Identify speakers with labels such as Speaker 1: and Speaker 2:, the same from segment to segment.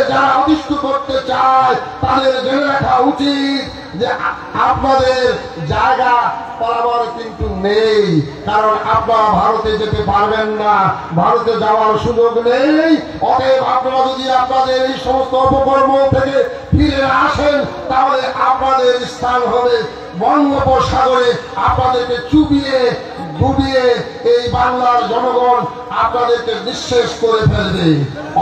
Speaker 1: যারা অধিষ্ঠ করতে চায় তাদের জেনে রাখা উচিত যে আপনাদের জায়গা পারাবার কিন্তু নেই, কারণ আপনারা ভারতে যেতে পারবেন না, ভারতে যাওয়ার সুযোগ নেই। অতএব আপনারা যদি আপনাদের এই সমস্ত অপকর্ম থেকে ফিরে আসেন তাহলে আপনাদের স্থান হবে বঙ্গোপসাগরে। আপনাদেরকে চুবিয়ে ডুবিয়ে এই বাংলার জনগণ আপনাদেরকে নিঃশেষ করে ফেলবে।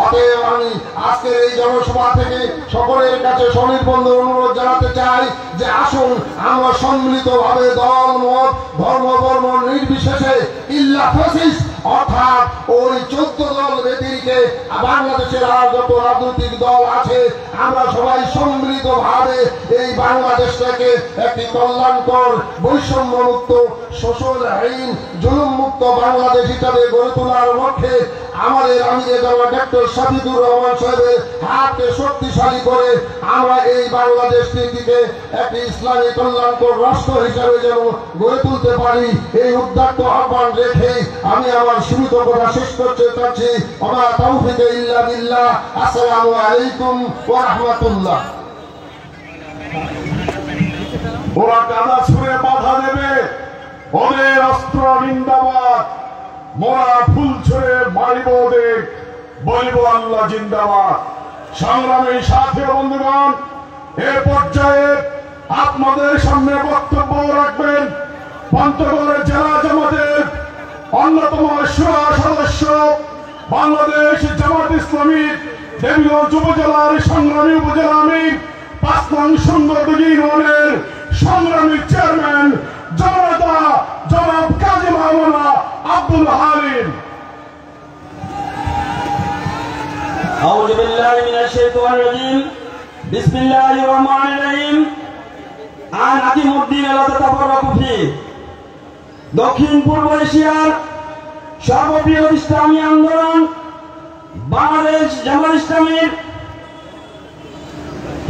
Speaker 1: অতএব আমি আজকের এই জনসভা থেকে সকলের কাছে স্বনির্বন্ধ অনুরোধ জানাতে চাই যে আসুন আমরা সম্মিলিতভাবে দল মত ধর্ম বর্ণ নির্বিশেষে ইল্লা ফ্যাসিস্ট অর্থাৎ ওই 14 দল ব্যতিরিকে বাংলাদেশের আর যত রাজনৈতিক দল আছে আমরা সবাই সম্মিলিতভাবে এই বাংলাদেশটাকে একটি কল্যাণকর বৈষম্যমুক্ত শোষণহীন জুলুমমুক্ত বাংলাদেশ হিসাবে গড়ে তোলার লক্ষ্যে আমাদের আমিরে জামাত ডক্টর শফিকুর রহমান সাহেবের হাতকে শক্তিশালী করে আমরা এই বাংলাদেশটিকে একটি ইসলামী কল্যাণকর রাষ্ট্র হিসাবে যেন গড়ে তুলতে পারি, এই উদ্দাত্ত আহ্বান রেখে আমি আমার সীমিত কথা শেষ করতে চাচ্ছি। ওয়া তাওফিক ইল্লা বিল্লাহ। আসসালামু আলাইকুম ওয়া রাহমাতুল্লাহ।
Speaker 2: ওরা কাদা ছুঁড়ে বাধা দেবে, ওদের অস্ত্র জিন্দাবাদ, মোরা ফুল ছুঁড়ে মারিব ওদের, বলবো আল্লাহ জিন্দাবাদ। সংগ্রামী সাথী বন্ধুগণ, এ পর্যায়ে আপনাদের সামনে বক্তব্য রাখবেন পঞ্চগড়ের জেলা জামাতের অন্যতম শুরা সদস্য, বাংলাদেশ জামাত ইসলামী দেবীগঞ্জ উপজেলার সংগ্রামী উপজেলা আমির, 5 নং সুন্দরদিঘি ইউনিয়নের সংগ্রামী চেয়ারম্যান জননেতা জনাব কাজী মাওলানা আব্দুল হালিম।
Speaker 3: আউযু বিল্লাহি মিনাশ শাইতানির রাজীম। বিসমিল্লাহির রহমানির রহিম। আন আকিমুদ্দিন আলা তাতাফাররাকু ফি। দক্ষিণ পূর্ব এশিয়ার সর্ববৃহৎ ইসলামী আন্দোলন বাংলাদেশ জামাত ইসলামীর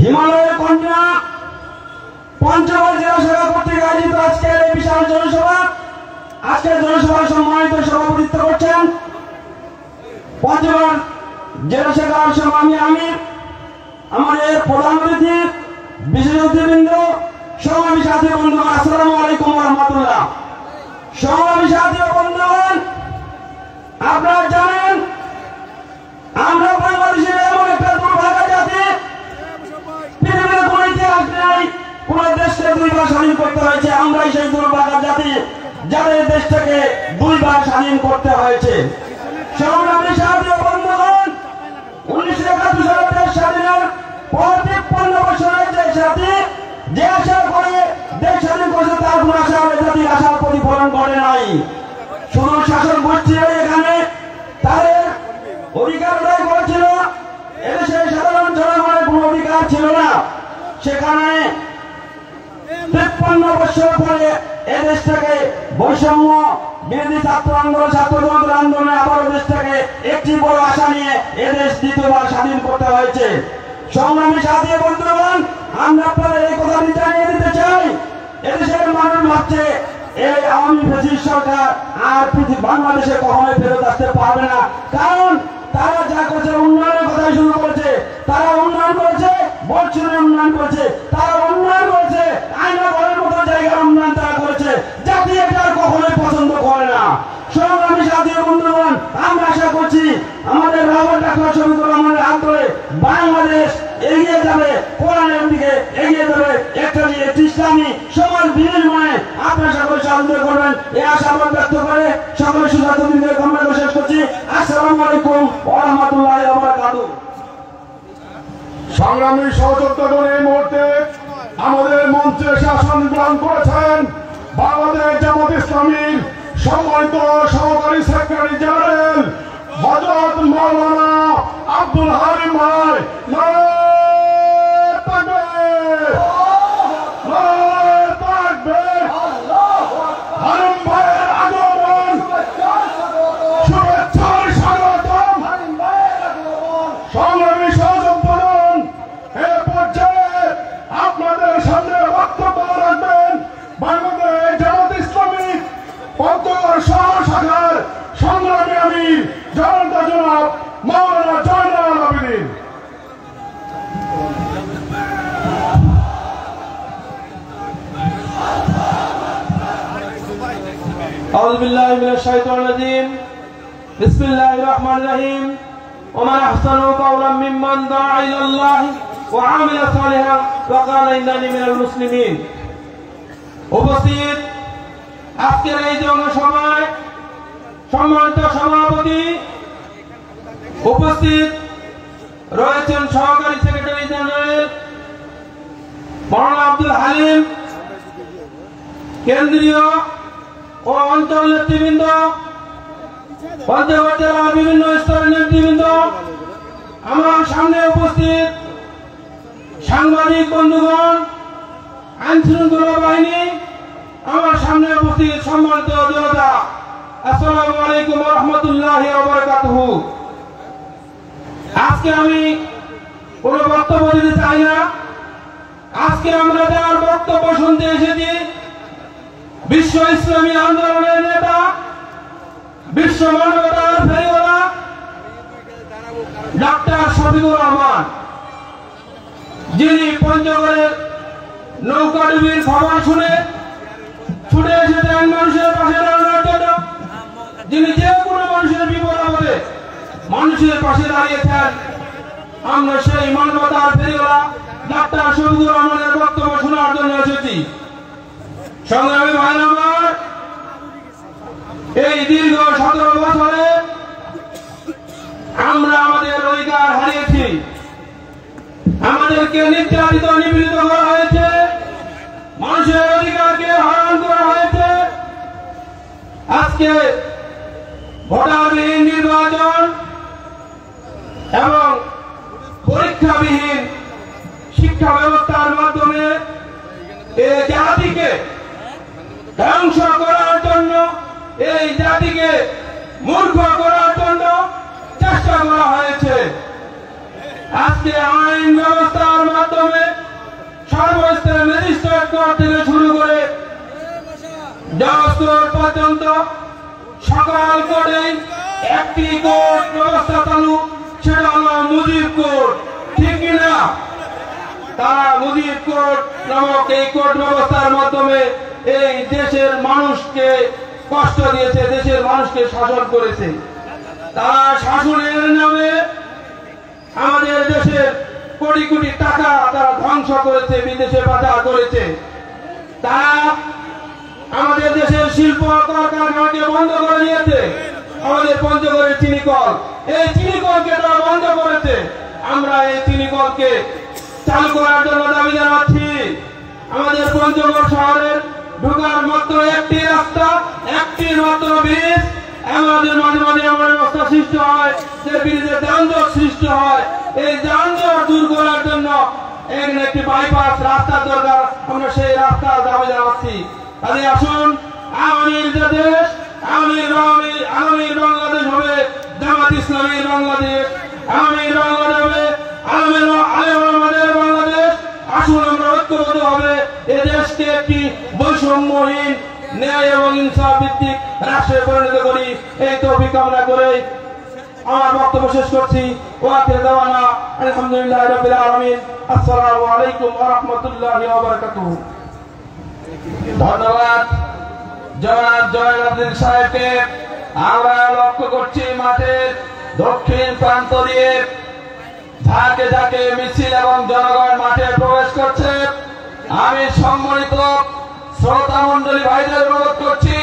Speaker 3: হিমালয়ের কন্যা পঞ্চগড় জেলা শাখা কর্তৃক আয়োজিত আজকের এই বিশাল জনসভা, আজকের জনসভার সম্মানিত সভাপতিত্ব করছেন পঞ্চগড় জেলা শাখার সংগ্রামী আমির, আমাদের প্রধান অতিথি, বিশেষ অতিথিবৃন্দ, সংগ্রামী সাথী বন্ধুগণ, আসসালামু আলাইকুম ওয়া রাহমাতুল্লাহ। সংগ্রামী সাথী বন্ধুগণ, আপনারা জানেন আমরা বাংলাদেশের এমন একটা দুর্ভাগা জাতি, পৃথিবীর কোন ইতিহাস নেই কোন দেশকে 2 বার স্বাধীন করতে হয়েছে। আমরাই সেই দুর্ভাগা জাতি যাদের দেশটাকে 2 বার স্বাধীন করতে হয়েছে। সংগ্রামী সাথী বন্ধুগণ, 1971 সালে দেশ স্বাধীনের পর 53 বছরের যে জাতি যে আশা করে দেশ স্বাধীন করেছে তার কোন আশা জাতির আশার প্রতিফলন করে নাই। শুধু শাসন গোষ্ঠীরা এখানে তাদের অধিকার আদায় করেছিল, এদেশে সাধারণ জনগণের কোন অধিকার ছিল না। সেখানে 53 বছর পরে এদেশটাকে বৈষম্য বিরোধী ছাত্র আন্দোলন, ছাত্র জনতার আন্দোলনে আবার দেশটাকে একটি বড় আশা নিয়ে এদেশ 2বার স্বাধীন করতে হয়েছে। সংগ্রামী সাথী বন্ধুগণ, আমরা আপনাদের এই কথা জানিয়ে দিতে চাই, এদেশের মানুষ ভাবছে এই আওয়ামী ফ্যাসিস্ট সরকার আর বাংলাদেশে কখনোই ফেরত আসতে পারবে না, কারণ তারা যা করছে উন্নয়নের কথা শুরু করেছে, তারা উন্নয়ন করেছে, বলছিলেন উন্নয়ন করেছে, তারা উন্নয়ন করেছে, আয়না ঘরের মতো জায়গার উন্নয়ন তারা করেছে, জাতি এটা কখনোই পছন্দ করে না। সংগ্রামী সাথী বন্ধুগণ, আমরা আশা করছি আমাদের রাহুল ডাক্তার শফিকুর রহমানের হাত ধরে বাংলাদেশ এগিয়ে যাবে, কোরআনের দিকে এগিয়ে যাবে, একটি ইসলামী সমাজ বিনির্মাণে আপনার সকলে সাহায্য করবেন এই আশাবাদ ব্যক্ত করে সকলে সুস্বাস্থ্যের কামনা করে শেষ করছি। আসসালামু আলাইকুম ওয়া রাহমাতুল্লাহি ওয়া বারাকাতুহু।
Speaker 2: সংগ্রামী সহযোদ্ধাগণ, এই মুহূর্তে আমাদের মঞ্চে শাসন গ্রহণ করেছেন বাংলাদেশ জামাত ইসলামীর সম্মানিত সহকারী সেক্রেটারি জেনারেল হযরত মাওলানা আব্দুল হালিম ভাই। হালিম ভাইয়ের আগমন, শুভেচ্ছার স্বাগতম। সংগ্রামী সহযোদ্ধাগণ, এ পর্যায়ে আপনাদের সামনে বক্তব্য রাখবেন বাংলাদেশ জামাত ইসলামী পঞ্চগড় শহর শাখার সংগ্রামী আমির জনতা জনাব মাওলানা জয়নুল আবেদীন।
Speaker 4: बिल्लाहि मिनश शाइतानिर रजीम बिस्मिल्लाहिर रहमानिर रहीम वमन अहसनु कौलन मिम्मन दा'a इलल्लाहि व आमिला सालिहान व काला इन्नानी मिनाल मुस्लिमीन। উপস্থিত আজকের এই জনসভায় সম্মানিত সভাপতি, উপস্থিত রয়েছেন সহকারী সেক্রেটারি জেনারেল মাওলানা আব্দুল হালিম, কেন্দ্রীয় ও অঞ্চল নেতৃবৃন্দ, পঞ্চগড় জেলার বিভিন্ন স্তরের নেতৃবৃন্দ, আমার সামনে উপস্থিত সাংবাদিক বন্ধুগণ, আইন শৃঙ্খলা বাহিনী, আমার সামনে উপস্থিত সম্মানিত জনতা, আসসালামু আলাইকুম ওয়া রাহমাতুল্লাহি ওয়া বারাকাতুহু। আজকে আমি কোনো বক্তব্য দিতে চাই না। আজকে আমরা যার বক্তব্য শুনতে এসেছি বিশ্ব ইসলামী আন্দোলনের নেতা, বিশ্ব মানবতার ফেরিওয়ালা ডাক্তার শফিকুর রহমান, যিনি পঞ্চগড়ের নৌকাডুবির খবর শুনে ছুটে এসেছেন মানুষের পাশে দাঁড়ানোর জন্য, যিনি যে কোনো মানুষের বিপদ আপদে মানুষের পাশে দাঁড়িয়েছেন। আমরা সেই মানবতার ফেরিওয়ালা ডাক্তার শফিকুর রহমানের বক্তব্য শোনার জন্য এসেছি। সংগ্রামী ভাই আমার, এই দীর্ঘ 17 বছরে আমরা আমাদের অধিকার হারিয়েছি, আমাদেরকে নির্যাতিত নিপীড়িত করা হয়েছে, মানুষের অধিকারকে হরণ করা হয়েছে। আজকে ভোটারবিহীন নির্বাচন এবং পরীক্ষাবিহীন শিক্ষা ব্যবস্থার মাধ্যমে এই জাতিকে ধ্বংস করার জন্য, এই জাতিকে মূর্খ করার জন্য চেষ্টা করা হয়েছে। আজকে আইন ব্যবস্থার মাধ্যমে সর্বস্তরের ম্যাজিস্ট্রেট কোর্ট থেকে শুরু করে জজ কোর্ট পর্যন্ত সকল কোর্টে একটি কোর্ট ব্যবস্থা চালু, সেটা হলো মুজিব কোর্ট, ঠিক কিনা? তারা মুজিব কোর্ট নামক এই কোর্ট ব্যবস্থার মাধ্যমে এই দেশের মানুষকে কষ্ট দিয়েছে, দেশের মানুষকে শাসন করেছে। তারা শাসনের নামে আমাদের দেশের কোটি কোটি টাকা তারা ধ্বংস করেছে, বিদেশে পাচার করেছে। তারা আমাদের দেশের শিল্প কলকারখানাকে বন্ধ করে দিয়েছে। আমাদের পঞ্চগড়ের চিনিকল, এই চিনিকলকে তারা বন্ধ করেছে। আমরা এই চিনিকলকে চালু করার জন্য দাবি জানাচ্ছি। আমাদের পঞ্চগড় শহরের ঢোকার মাত্র একটি রাস্তা, একটি মাত্র ব্রিজ, আমাদের মাঝে মাঝে এমন অবস্থা সৃষ্টি হয় যে ব্রিজে যানজট সৃষ্টি হয়। এই যানজট দূর করার জন্য এখানে একটি বাইপাস রাস্তার দরকার, আমরা সেই রাস্তার দাবি জানাচ্ছি। তাহলে আসুন, আগামীর যে দেশ, আগামীর বাংলাদেশ হবে জামাত ইসলামীর বাংলাদেশ, আগামীর বাংলাদেশ হবে আলেমের বাংলাদেশ। আসুন আমরা ঐক্যবদ্ধ হবে এ দেশকে একটি বৈষম্যহীন, ন্যায় এবং ইনসাফ ভিত্তিক রাষ্ট্রে পরিণত করি। এই তৌফিক কামনা করে আমার বক্তব্য শেষ করছি। ওয়া আখিরু দাওয়ানা আলহামদুলিল্লাহি রাব্বিল আলামিন। আসসালামু আলাইকুম ওয়া রাহমাতুল্লাহি ওয়া বারাকাতুহু।
Speaker 3: ধন্যবাদ জনাব জয়নাল সাহেবকে। আমরা লক্ষ্য করছি মাঠের দক্ষিণ প্রান্ত দিয়ে ঝাঁকে ঝাঁকে মিছিল এবং জনগণ মাঠে প্রবেশ করছে। আমি সম্মানিত শ্রোতা মন্ডলী ভাইদের অনুরোধ করছি,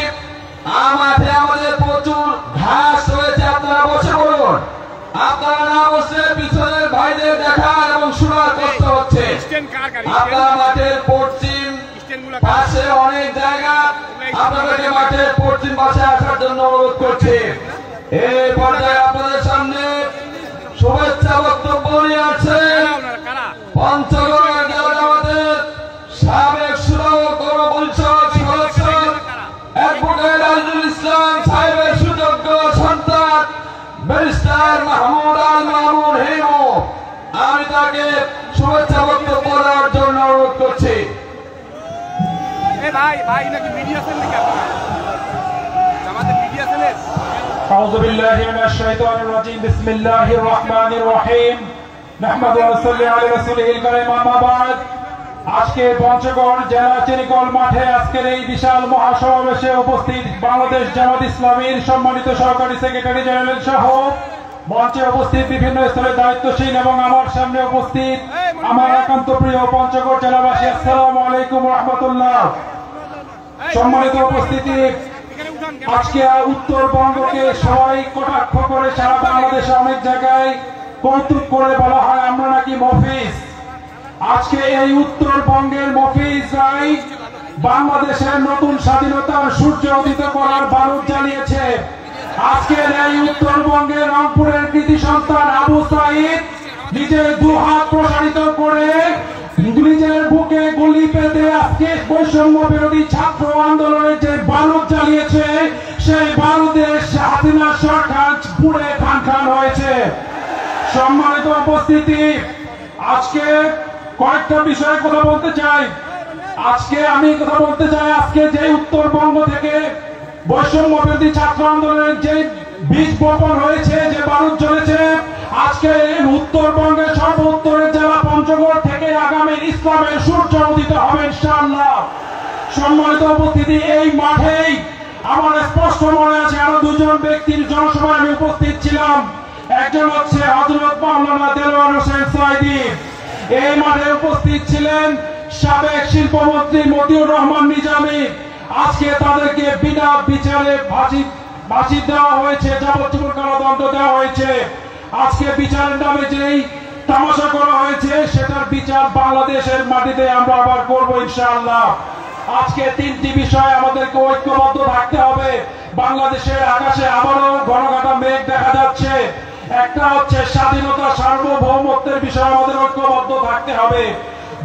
Speaker 3: মাঠে আমাদের প্রচুর ঘাস রয়েছে, আপনারা বসে পড়ুন। আপনারা না বসলে পিছনের ভাইদের দেখা এবং শোনার কষ্ট হচ্ছে। আপনারা মাঠের পশ্চিম পাশে অনেক জায়গা, আপনাদেরকে মাঠের পশ্চিম পাশে আসার জন্য অনুরোধ করছি। এই পর্যায়ে আপনাদের সামনে শুভেচ্ছা বক্তব্য নিয়ে আসছেন পঞ্চগড় জেলা জামাতের সাবেক পরিষদ সদস্য অ্যাডভোকেট আজিজুল ইসলাম সাহেবের সুযোগ্য সন্তান ব্যারিস্টার মাহমুদ আল মামুন হিমু। আমি তাকে শুভেচ্ছা বক্তব্য দেওয়ার জন্য অনুরোধ করছি।
Speaker 2: أعوذ بالله من الشيطان الرجيم بسم الله الرحمن الرحيم نحمد ونصلي على رسوله الكريم أما بعد
Speaker 5: আজকে পঞ্চগড় জেলা চেনিকল মাঠে আজকের এই বিশাল মহাসমাবেশে উপস্থিত বাংলাদেশ জামাত ইসলামীর সম্মানিত সহকারী সেক্রেটারি জেনারেল সহ মঞ্চে উপস্থিত বিভিন্ন স্তরের দায়িত্বশীল এবং আমার সামনে উপস্থিত আমার একান্ত প্রিয় পঞ্চগড় জেলাবাসী, আসসালামু আলাইকুম ওয়া রাহমাতুল্লাহ। সম্মানিত উপস্থিতি, আজকে উত্তরবঙ্গকে সবাই কটাক্ষ করে সারা বাংলাদেশে অনেক জায়গায় কৌতুক করে বলা হয় আমরা নাকি মফিজ। আজকে এই উত্তরবঙ্গের মফিজরাই বাংলাদেশের নতুন স্বাধীনতার সূর্য উদিত করার বারুদ জ্বালিয়েছে। আজকের এই উত্তরবঙ্গের রংপুরের কৃতি সন্তান আবু সাইদ নিজের দুহাত প্রসারিত করে নিজের বুকে গুলি পেতে আজকে বৈষম্য বিরোধী ছাত্র আন্দোলনের যে বারুদ জ্বালিয়েছে, সেই বারুদে হাসিনা সরকার পুড়ে খান হয়েছে। সম্মানিত উপস্থিতি, আজকে কয়েকটা বিষয়ে কথা বলতে চাই। আজকে যে উত্তরবঙ্গ থেকে বৈষম্য বিরোধী ছাত্র আন্দোলনের যে বীজ বপন হয়েছে, যে বারুদ চলেছে, আজকে উত্তরবঙ্গের সর্বোত্তরের জেলা পঞ্চগড় থেকে আগামী ইসলামের সূর্য উদিত হবে ইনশাআল্লাহ। সম্মানিত উপস্থিতি, এই মাঠেই আমার স্পষ্ট মনে আছে আরো দুজন ব্যক্তির জনসভায় আমি উপস্থিত ছিলাম। একজন হচ্ছে হযরত মাওলানা দেলোয়ার হোসেন সাঈদী। এই মাঠে উপস্থিত ছিলেন সাবেক শিল্পমন্ত্রী মতিউর রহমান নিজামী। আজকে তাদেরকে বিনা বিচারে ফাঁসি দেওয়া হয়েছে, যাবজ্জীবন কারাদণ্ড দেওয়া হয়েছে। আজকে বিচারের নামে যেই তামাশা করা হয়েছে, সেটার বিচার বাংলাদেশের মাটিতে আমরা আবার করবো ইনশাআল্লাহ। আজকে তিনটি বিষয় আমাদেরকে ঐক্যবদ্ধ থাকতে হবে। বাংলাদেশের আকাশে আবারও ঘনঘটা মেঘ দেখা যাচ্ছে। একটা হচ্ছে স্বাধীনতা, সার্বভৌমত্বের বিষয়ে আমাদের ঐক্যবদ্ধ থাকতে হবে,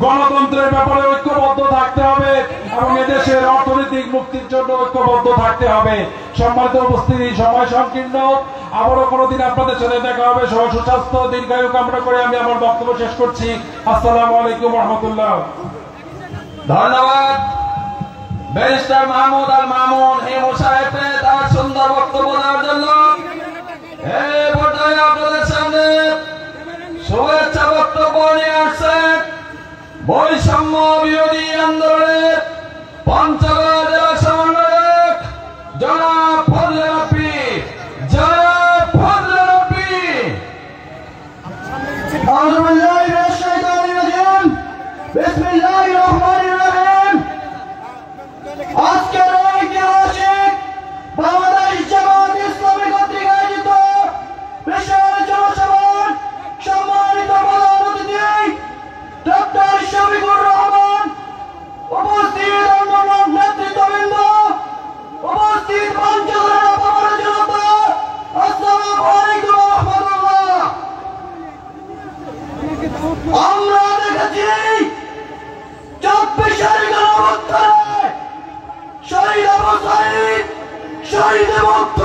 Speaker 5: গণতন্ত্রের ব্যাপারে ঐক্যবদ্ধ থাকতে হবে এবং এদেশের অর্থনৈতিক মুক্তির জন্য ঐক্যবদ্ধ থাকতে হবে। সম্মানিত উপস্থিতি, সময় সংকীর্ণ, আবারও কোনোদিন আপনাদের সাথে দেখা হবে। সবাই সুস্বাস্থ্য দীর্ঘায়ু কামনা করে আমি আমার বক্তব্য শেষ করছি। আসসালামু আলাইকুম ওয়া রাহমাতুল্লাহ।
Speaker 4: ধন্যবাদ ব্যারিস্টার মাহমুদ আল মামুন হিমু সাহেবকে তার সুন্দর বক্তব্য দেওয়ার জন্য। এই পর্যায়ে আপনাদের সামনে শুভেচ্ছা বক্তব্য নিয়ে আসছেন বৈষম্য বিরোধী আন্দোলনের পঞ্চগড় জেলা সমন্বয়ক জনাব ফজলে রাব্বি।
Speaker 3: আউযু বিল্লাহি মিনাশ শাইতানির রাজিম। বিসমিল্লাহির রহমানির রহিম। আজকের এই ঐতিহাসিক বাংলাদেশ জামাত ইসলামী কর্তৃক আয়োজিত বিশাল জনসভার সম্মানিত প্রধান অতিথি ডক্টর শফিকুর রহমান, উপস্থিত অন্যান্য নেতৃত্ববৃন্দ, উপস্থিত পঞ্চগড়ের আপামর জনতা, আসসালামু আলাইকুম ওয়া রাহমাতুল্লাহ। আমরা দেখেছি 24 গণঅভ্যুত্থানে শহীদ আবু সাঈদ, শহীদ মুগ্ধ,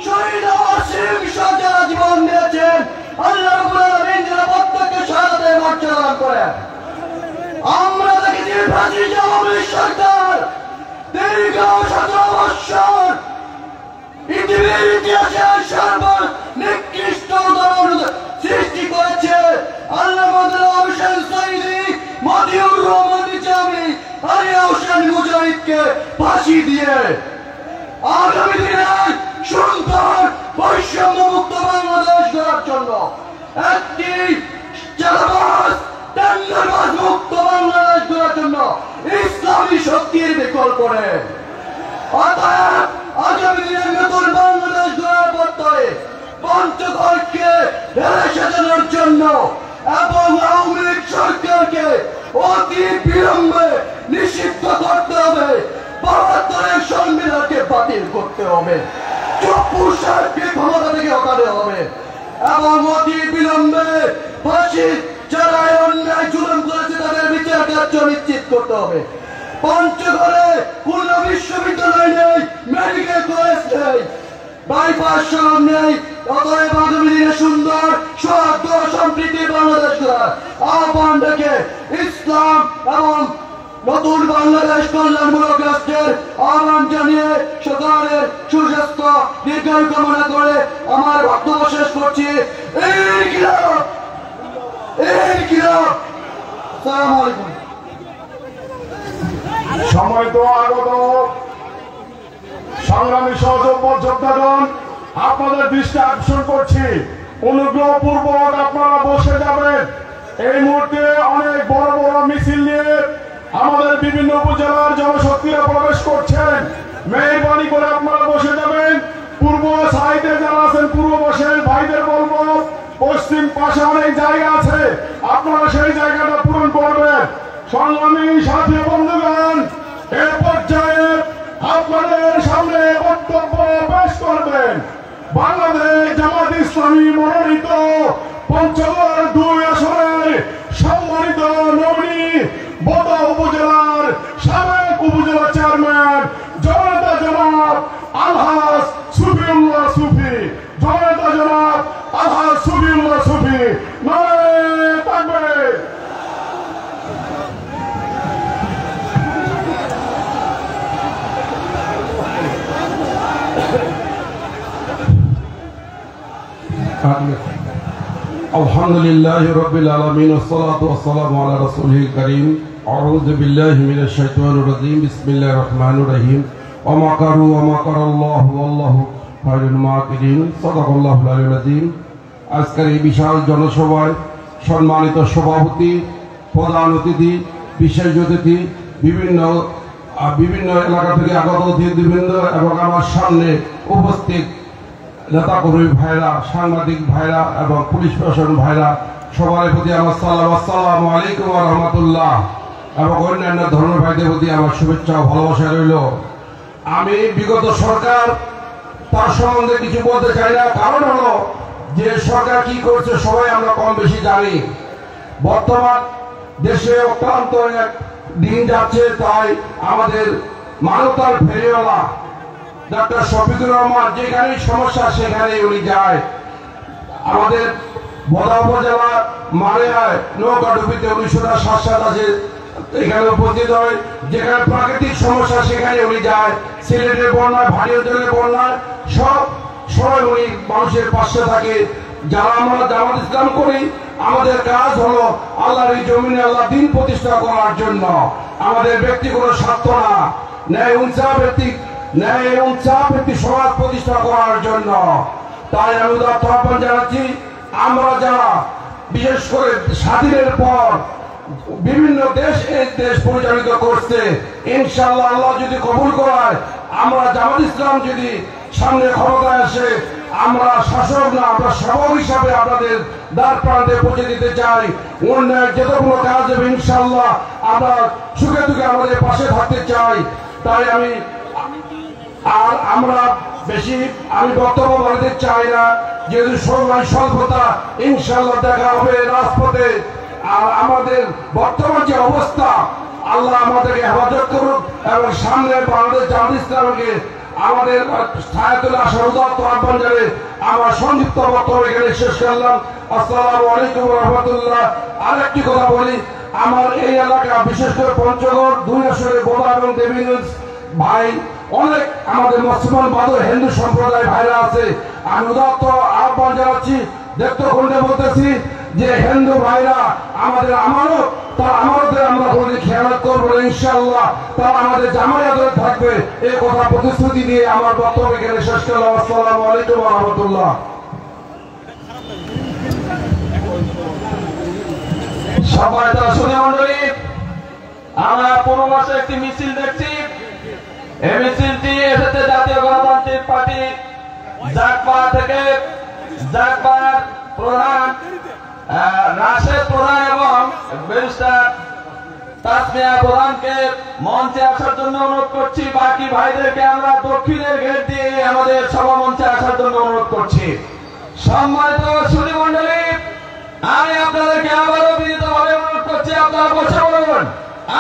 Speaker 3: শহীদ ওয়াসিম সহ যারা জীবন দিয়েছেন, আল্লাহ রাব্বুল আলামিন যারা প্রত্যেককে শাহাদাতের মর্যাদা দান করেন। আমরা দেখেছি ফ্যাসিস্ট আওয়ামী লীগ সরকার দীর্ঘ 17 বৎসর পৃথিবীর ইতিহাসে সর্বনিকৃষ্ট সৃষ্টি করেছে। আল্লামা দেলোয়ার হোসেন সাঈদী, মতিউর রহমান নিজামী, আলিয়া হোসেন মুজাহিদকে ফাঁসি দিয়ে আগামী দিনে সুন্দর বৈষম্য মুক্ত বাংলাদেশ গড়ার জন্য, একটি চাঁদাবাজ টেন্ডারবাজ মুক্ত বাংলাদেশ গড়ার জন্য ইসলামী শক্তির বিকল্প নেই। অতএব আগামী দিনে নতুন বাংলাদেশ গড়ার পথে পঞ্চগড়কে ঢেলে সাজানোর জন্য এবং আওয়ামী লীগ সরকারকে অতি বিলম্বে নিষিদ্ধ করতে হবে, ৭২ সংবিধানকে বাতিল করতে হবে, চপ্পু সাহেবকে ক্ষমতা থেকে হটাতে হবে এবং অতি বিলম্বে ফাঁসি যারা অন্যায় জুলুম করেছে তাদের বিচার কার্য নিশ্চিত করতে হবে। পঞ্চগড়ে কোন বিশ্ববিদ্যালয় নেই, মেডিকেল কলেজ নেই, বাইপাস সড়ক নেই। অতএব আগামী দিনে সুন্দর সৌহার্দ্য সম্প্রীতি বাংলাদেশ গড়ার আহ্বান রেখে ইসলাম এবং নতুন বাংলাদেশ কল্যাণমূলক রাষ্ট্রের আহ্বান জানিয়ে সরকারের সুস্বাস্থ্য দীর্ঘায়ু কামনা করে আমার বক্তব্য শেষ করছি। আসসালামু আলাইকুম।
Speaker 2: সময় তো আগত সংগ্রামী সহযোদ্ধাগণ, আপনাদের দৃষ্টি আকর্ষণ করছি, অনুগ্রহপূর্বক আপনারা বসে যাবেন। এই মুহূর্তে অনেক বড় বড় মিছিল নিয়ে আমাদের বিভিন্ন উপজেলার জনশক্তিরা প্রবেশ করছেন। মেহরবানি করে আপনারা বসে যাবেন। পূর্ব সাইডে যারা আছেন পূর্ব বসেন, ভাইদের বলবো পশ্চিম পাশে অনেক জায়গা আছে, আপনারা সেই জায়গাটা পূরণ করবেন। সংগ্রামী সাথী বন্ধুগণ, এ পর্যায়ে আপনাদের সামনে বক্তব্য পেশ করবেন বাংলাদেশ জামাত ইসলামী মনোনীত পঞ্চগড় 2 আসনের সম্মানিত নবী বোদা উপজেলার সাবেক উপজেলা চেয়ারম্যান জনতা জনাব আলহাজ সুফিউল্লাহ সুফি। জনতা জনাব আলহাজ সুফিউল্লাহ সুফি। নারে তাকবীর।
Speaker 5: আলহামদুলিল্লাহি রাব্বিল আলামিন ওয়াসসালাতু ওয়াসসালামু আলা রাসূলিল কারীম। আউযু বিল্লাহি মিনাশ শাইতানির রাজীম। বিসমিল্লাহির রহমানির রহিম। ওয়া মাকারু ওয়া মাকারাল্লাহু ওয়াল্লাহু খায়রুল মাকিরিন। সাদাকাল্লাহুল আলিয়্যুল আযীম। আজকের এই বিশাল জনসভায় সম্মানিত সভাপতি, প্রধান অতিথি, বিশেষ অতিথি, বিভিন্ন এলাকা থেকে আগত অতিথিবৃন্দ এবং আমার সামনে উপস্থিত নেতাকর্মী ভাইরা, সাংবাদিক ভাইরা এবং পুলিশ প্রশাসন ভাইরা, সবার প্রতি আমার সালাম, আসসালামু আলাইকুম ওয়া রাহমাতুল্লাহ। এবং অন্যান্য ধর্ম ভাইদের প্রতি আমার শুভেচ্ছা ও ভালোবাসা রইল। আমি বিগত সরকার তার সম্বন্ধে কিছু বলতে চাই না, কারণ হলো যে সরকার কি করছে সবাই আমরা কম বেশি জানি। বর্তমান দেশে অত্যন্ত এক দিন যাচ্ছে, তাই আমাদের মানবতার ফেরিওয়ালা ডক্টর শফিকুর রহমান যেখানে সমস্যা সেখানে উনি যায়। আমাদের বোদা উপজেলা মারিয়ায় নৌকাডুবিতে 1907 আছে, এখানে উপস্থিত হয়। যেখানে প্রাকৃতিক সমস্যা সেখানে উনি যায়। সিলেটের বন্যায়, ভারী অঞ্চলের বন্যায় সবাই উনি মানুষের পাশে থাকে। যারা আমরা জামাত ইসলাম করি, আমাদের কাজ হলো আল্লাহর এই জমিনে আল্লাহ দিন প্রতিষ্ঠা করার জন্য। আমাদের ব্যক্তিগত স্বার্থ না, ন্যায় ইনসাফ ভিত্তিক সমাজ প্রতিষ্ঠা করার জন্য। তাই আমি উদাত্ত আহ্বান জানাচ্ছি, আমরা যারা বিশেষ করে স্বাধীনের পর বিভিন্ন দেশ এই দেশ পরিচালিত করছে, ইনশাআল্লাহ আল্লাহ যদি কবুল করায়, আমরা জামাত ইসলাম যদি সামনে ক্ষমতায় আসে, আমরা শাসক না, আমরা সেবক হিসাবে আপনাদের দ্বার প্রান্তে পৌঁছে দিতে চাই। অন্যায় যতগুলো কাজ হবে ইনশাআল্লাহ আমরা সুখে দুঃখে আমাদের পাশে থাকতে চাই। তাই আমরা বেশি বক্তব্য বাড়াতে চাই না, যেহেতু সময় স্বল্পতা। ইনশাআল্লাহ দেখা হবে রাজপথে। আর আমাদের বর্তমান যে অবস্থা, আল্লাহ আমাদেরকে হেফাজত করুক এবং সামনে বাংলাদেশ জামাত ইসলামকে আমাদের ছায়াতলে আসার উদাত্ত আহ্বান জানিয়ে আমার সংক্ষিপ্ত বক্তব্য এখানে শেষ করলাম। আসসালামু আলাইকুম ওয়া রাহমাতুল্লাহ। আরেকটি কথা বলি, আমার এই এলাকা বিশেষ করে পঞ্চগড় 2 আসরে বোদা এবং দেবীগঞ্জ ভাই অনেক আমাদের মুসলমান বাদর হিন্দু সম্প্রদায় ভাইরা আছে। আমি উদাত্ত আহ্বান জানাচ্ছি, দেখতে খন্ডে বলতেছি যে হিন্দু ভাইরা আমাদের আমানত, তার আমানতের আমরা কোনোদিন খেয়ানত করবো না। ইনশাআল্লাহ তারা আমাদের জামাই আদরে থাকবে, এই কথা প্রতিশ্রুতি দিয়ে আমার বক্তব্য এখানে শেষ করলাম। আসসালামু আলাইকুম ওয়া রাহমাতুল্লাহ।
Speaker 4: সবাই দর্শক মন্ডলী, আমরা পূর্ববর্ষে একটি মিছিল দেখছি। এই মিছিলটি এসেছে জাতীয় গণতান্ত্রিক পার্টি জাকপাড়া থেকে। জাকপাড়ার প্রধান রাশেদ প্রধান এবং ব্যারিস্টার তাসমিয়া প্রধানকে মঞ্চে আসার জন্য অনুরোধ করছি। বাকি ভাইদেরকে আমরা দক্ষিণের গেট দিয়ে আমাদের সভা মঞ্চে আসার জন্য অনুরোধ করছি। সম্মানিত সুধী মন্ডলী, আমি আপনাদেরকে আবারও বিনীতভাবে অনুরোধ করছি, আপনারা বসে পড়ুন।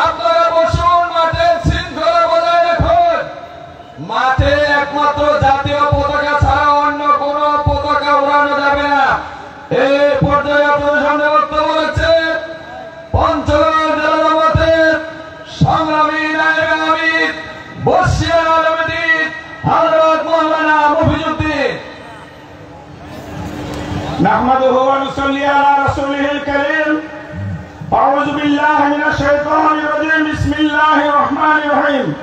Speaker 4: আপনারা বসুন, মাঠে শৃঙ্খলা বজায় রাখুন। মাঠে একমাত্র জাতীয় পতাকা ছাড়া অন্য কোন পতাকা উড়ানো যাবে না। এই পর্যায়ে আপনাদের সামনে বক্তব্য রয়েছে পঞ্চগড় জেলা জামাতের সংগ্রামী নায়েবে আমির বশির আলমদ্দিন হযরত মাওলানা মফিজউদ্দিন।
Speaker 2: নাহমাদুহু ওয়া নুসাল্লি আলা রাসূলিল কারীম। أعوذ بالله من الشيطان الرجيم بسم الله الرحمن الرحيم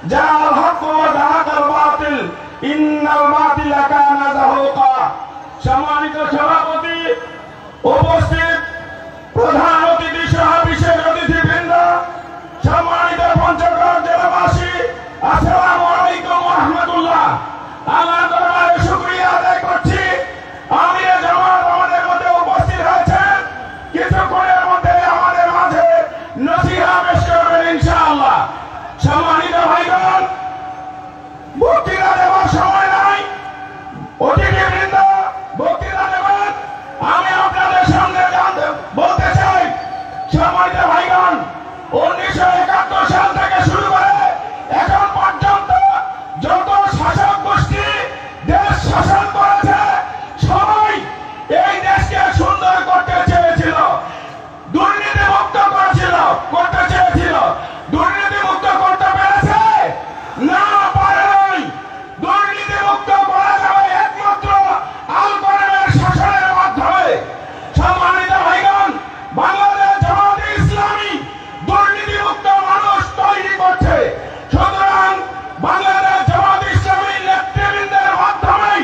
Speaker 2: جاء الحق وزهق الباطل إن الباطل كان زهوقا সম্মানিত সভাপতি, উপস্থিত প্রধান অতিথি সহ বিশেষ অতিথিবৃন্দ, সম্মানিত পঞ্চগড় জেলাবাসী, আসসালামু আলাইকুম ওয়া রাহমাতুল্লাহ। আল্লাহ দরবারে শুকরিয়া আদায় করছি, আমিরে জামাত আমাদের মধ্যে উপস্থিত হয়েছেন। কিছুক্ষণের মধ্যে আমাদের মাঝে নসিহা পেশ করবেন ইনশাআল্লাহ। সম্মানিত ভাইগণ, বক্তৃতা দেওয়ার সময় নাই, অতিথিবৃন্দ বক্তৃতা দেবেন। আমি আপনাদের সামনে বলতে চাই, সম্মানিত ভাইগণ, 1971 সাল থেকে শুরু করে এখন পর্যন্ত যত শাসক গোষ্ঠী দেশ শাসন করেছে, সবাই এই দেশকে সুন্দর করতে চেয়েছিল, দুর্নীতি মুক্ত করতে চেয়েছিল। দুর্নীতি মুক্ত করতে পেরেছে? না, পারে নাই। দুর্নীতি মুক্ত করা যাবে একমাত্র আল কোরআনের শাসনের মাধ্যমে। সম্মানিত ভাইগণ, বাংলাদেশ জামাত ইসলামী দুর্নীতি মুক্ত মানুষ তৈরি করছে। সুতরাং বাংলাদেশ জামাত ইসলামীর নেতৃবৃন্দের মাধ্যমেই,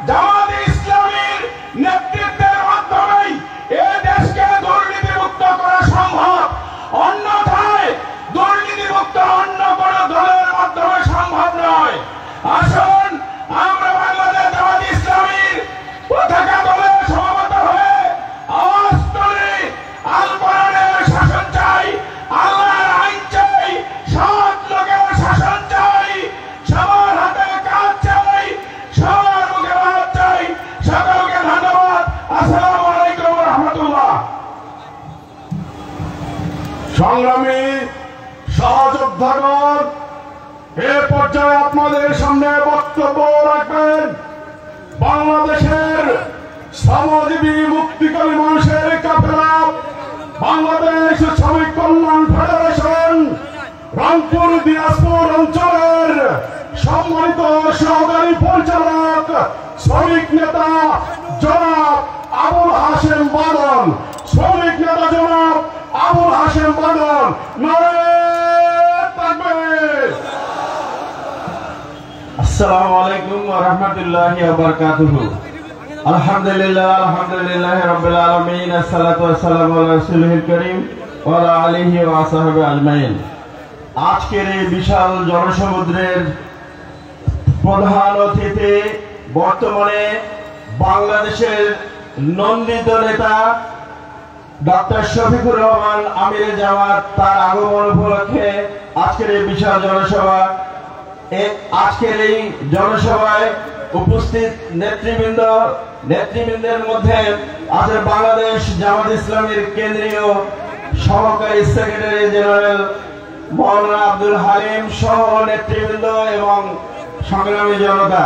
Speaker 2: জামাত ইসলামীর নেতৃত্বের মাধ্যমেই এই দেশকে দুর্নীতি মুক্ত করা সম্ভব। অন্যথায় দুর্নীতি মুক্ত অন্য কোন দলের মাধ্যমে সম্ভব নয়। আসুন আমরা বাংলাদেশ জামাত ইসলামীর পতাকা দলে সমবেত হয়ে আওয়াজ তুলি, আল কোরআনের শাসন চাই, আল্লাহর আইন চাই, সৎ লোকের শাসন চাই, সবার হাতে কাজ চাই, সবার মুখে ভাত চাই। সকলকে ধন্যবাদ। আসসালামু আলাইকুম ওয়া রাহমাতুল্লাহ। সংগ্রামী সহযোদ্ধাগণ, এ পর্যায়ে আপনাদের সামনে বক্তব্য রাখবেন বাংলাদেশের শ্রমজীবী মুক্তিকামী মানুষের কাফেলা, বাংলাদেশ শ্রমিক কল্যাণ ফেডারেশন রংপুর দিনাজপুর অঞ্চলের সম্মানিত সহকারী পরিচালক, শ্রমিক নেতা জনাব আবুল হাশেম বাদল। শ্রমিক নেতা জনাব আবুল হাশেম বাদল, নারে তাকবীর।
Speaker 3: আসসালামু আলাইকুম ওয়া রাহমাতুল্লাহি ওয়া বারাকাতুহু। আলহামদুলিল্লাহি রাব্বিল আলামিন, আসসালাতু ওয়াসসালামু আলা রাসূলিল কারীম ওয়া আলা আলিহি ওয়া সাহবিহি আজমাইন। আজকের এই বিশাল জনসমুদ্রের প্রধান অতিথি, বর্তমানে বাংলাদেশের নন্দিত নেতা ডক্টর শফিকুর রহমান আমিরে জামাত, তার আগমন উপলক্ষে আজকের এই বিশাল জনসভা। আজকের এই জনসভায় উপস্থিত নেতৃবৃন্দের মধ্যে আছে বাংলাদেশ জামাত ইসলামীর কেন্দ্রীয় সহকারী সেক্রেটারি জেনারেল মওলানা আব্দুল হালিম সহ নেতৃবৃন্দ এবং সংগ্রামী জনতা।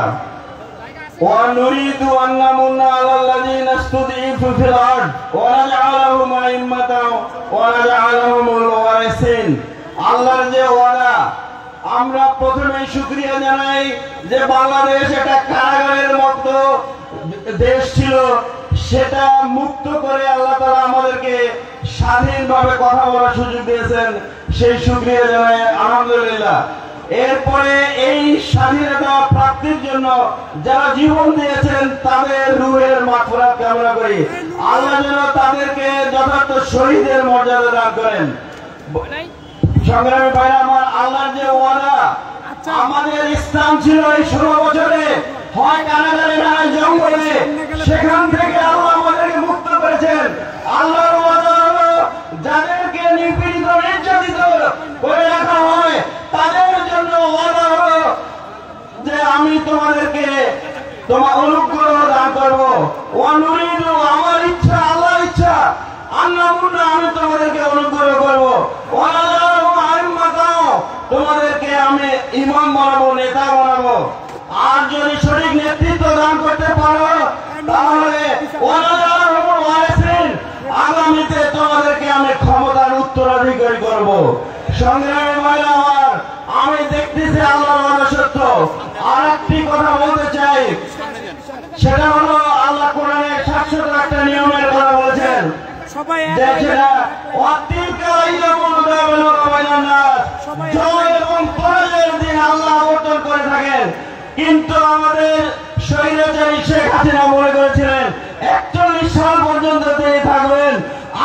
Speaker 3: ونريد أن نمن على الذين استضعفوا في الأرض ونجعلهم أئمة ونجعلهم الوارثين। আল্লাহর যে ওয়াদা, আমরা প্রথমে শুকরিয়া জানাই যে বাংলাদেশ একটা কারাগারের মতো দেশ ছিল, সেটা মুক্ত করে আল্লাহ তাআলা আমাদেরকে স্বাধীনভাবে কথা বলার সুযোগ দিয়েছেন, সেই শুকরিয়া জানাই আলহামদুলিল্লাহ। এরপরে এই স্বাধীনতা প্রাপ্তির জন্য যারা জীবন দিয়েছেন তাদের রূহের মাগফিরাত কামনা করি। আল্লাহ যেন তাদেরকে যথার্থ শহীদের মর্যাদা দান করেন। সংগ্রামী ভাইরা আমার, আল্লাহর যে ওয়াদা, আমাদের ইসলাম ছিল এই 16 বছরে হয় কারাগারে না জঙ্গলে, সেখান থেকে আল্লাহ আমাদেরকে মুক্ত করেছেন। আল্লাহর ওয়াদা হলো যাদেরকে নিপীড়িত নির্যাতিত করে রাখা হয় তাদের জন্য ওয়াদা হলো যে আমি তোমাদেরকে তোমার অনুগ্রহ দান করবো। অনুরিদু, আমার ইচ্ছা, আল্লাহর ইচ্ছা, আল্লাহুন্না, আমি তোমাদেরকে অনুগ্রহ করবো। তোমাদেরকে আমি ইমাম বানাবো, নেতা বানাবো। আর যদি সঠিক নেতৃত্ব দান করতে পারো তাহলে আগামীতে তোমাদেরকে আমি ক্ষমতার উত্তরাধিকারী করব। সংগ্রামী ভাইরা আমার, আমি দেখতেছি আল্লাহর সত্য। আর একটি কথা বলতে চাই, সেটা হলো আল্লাহ কোরআনে 701টা নিয়মের কথা বলেছেন। দেশেরা অতীতকালীন জয় এবং পরাজয়ের দিন আল্লাহ অর্জন করে থাকেন। কিন্তু আমাদের স্বৈরাচারী শেখ হাসিনা মনে করেছিলেন 41 সাল পর্যন্ত তিনি থাকবেন,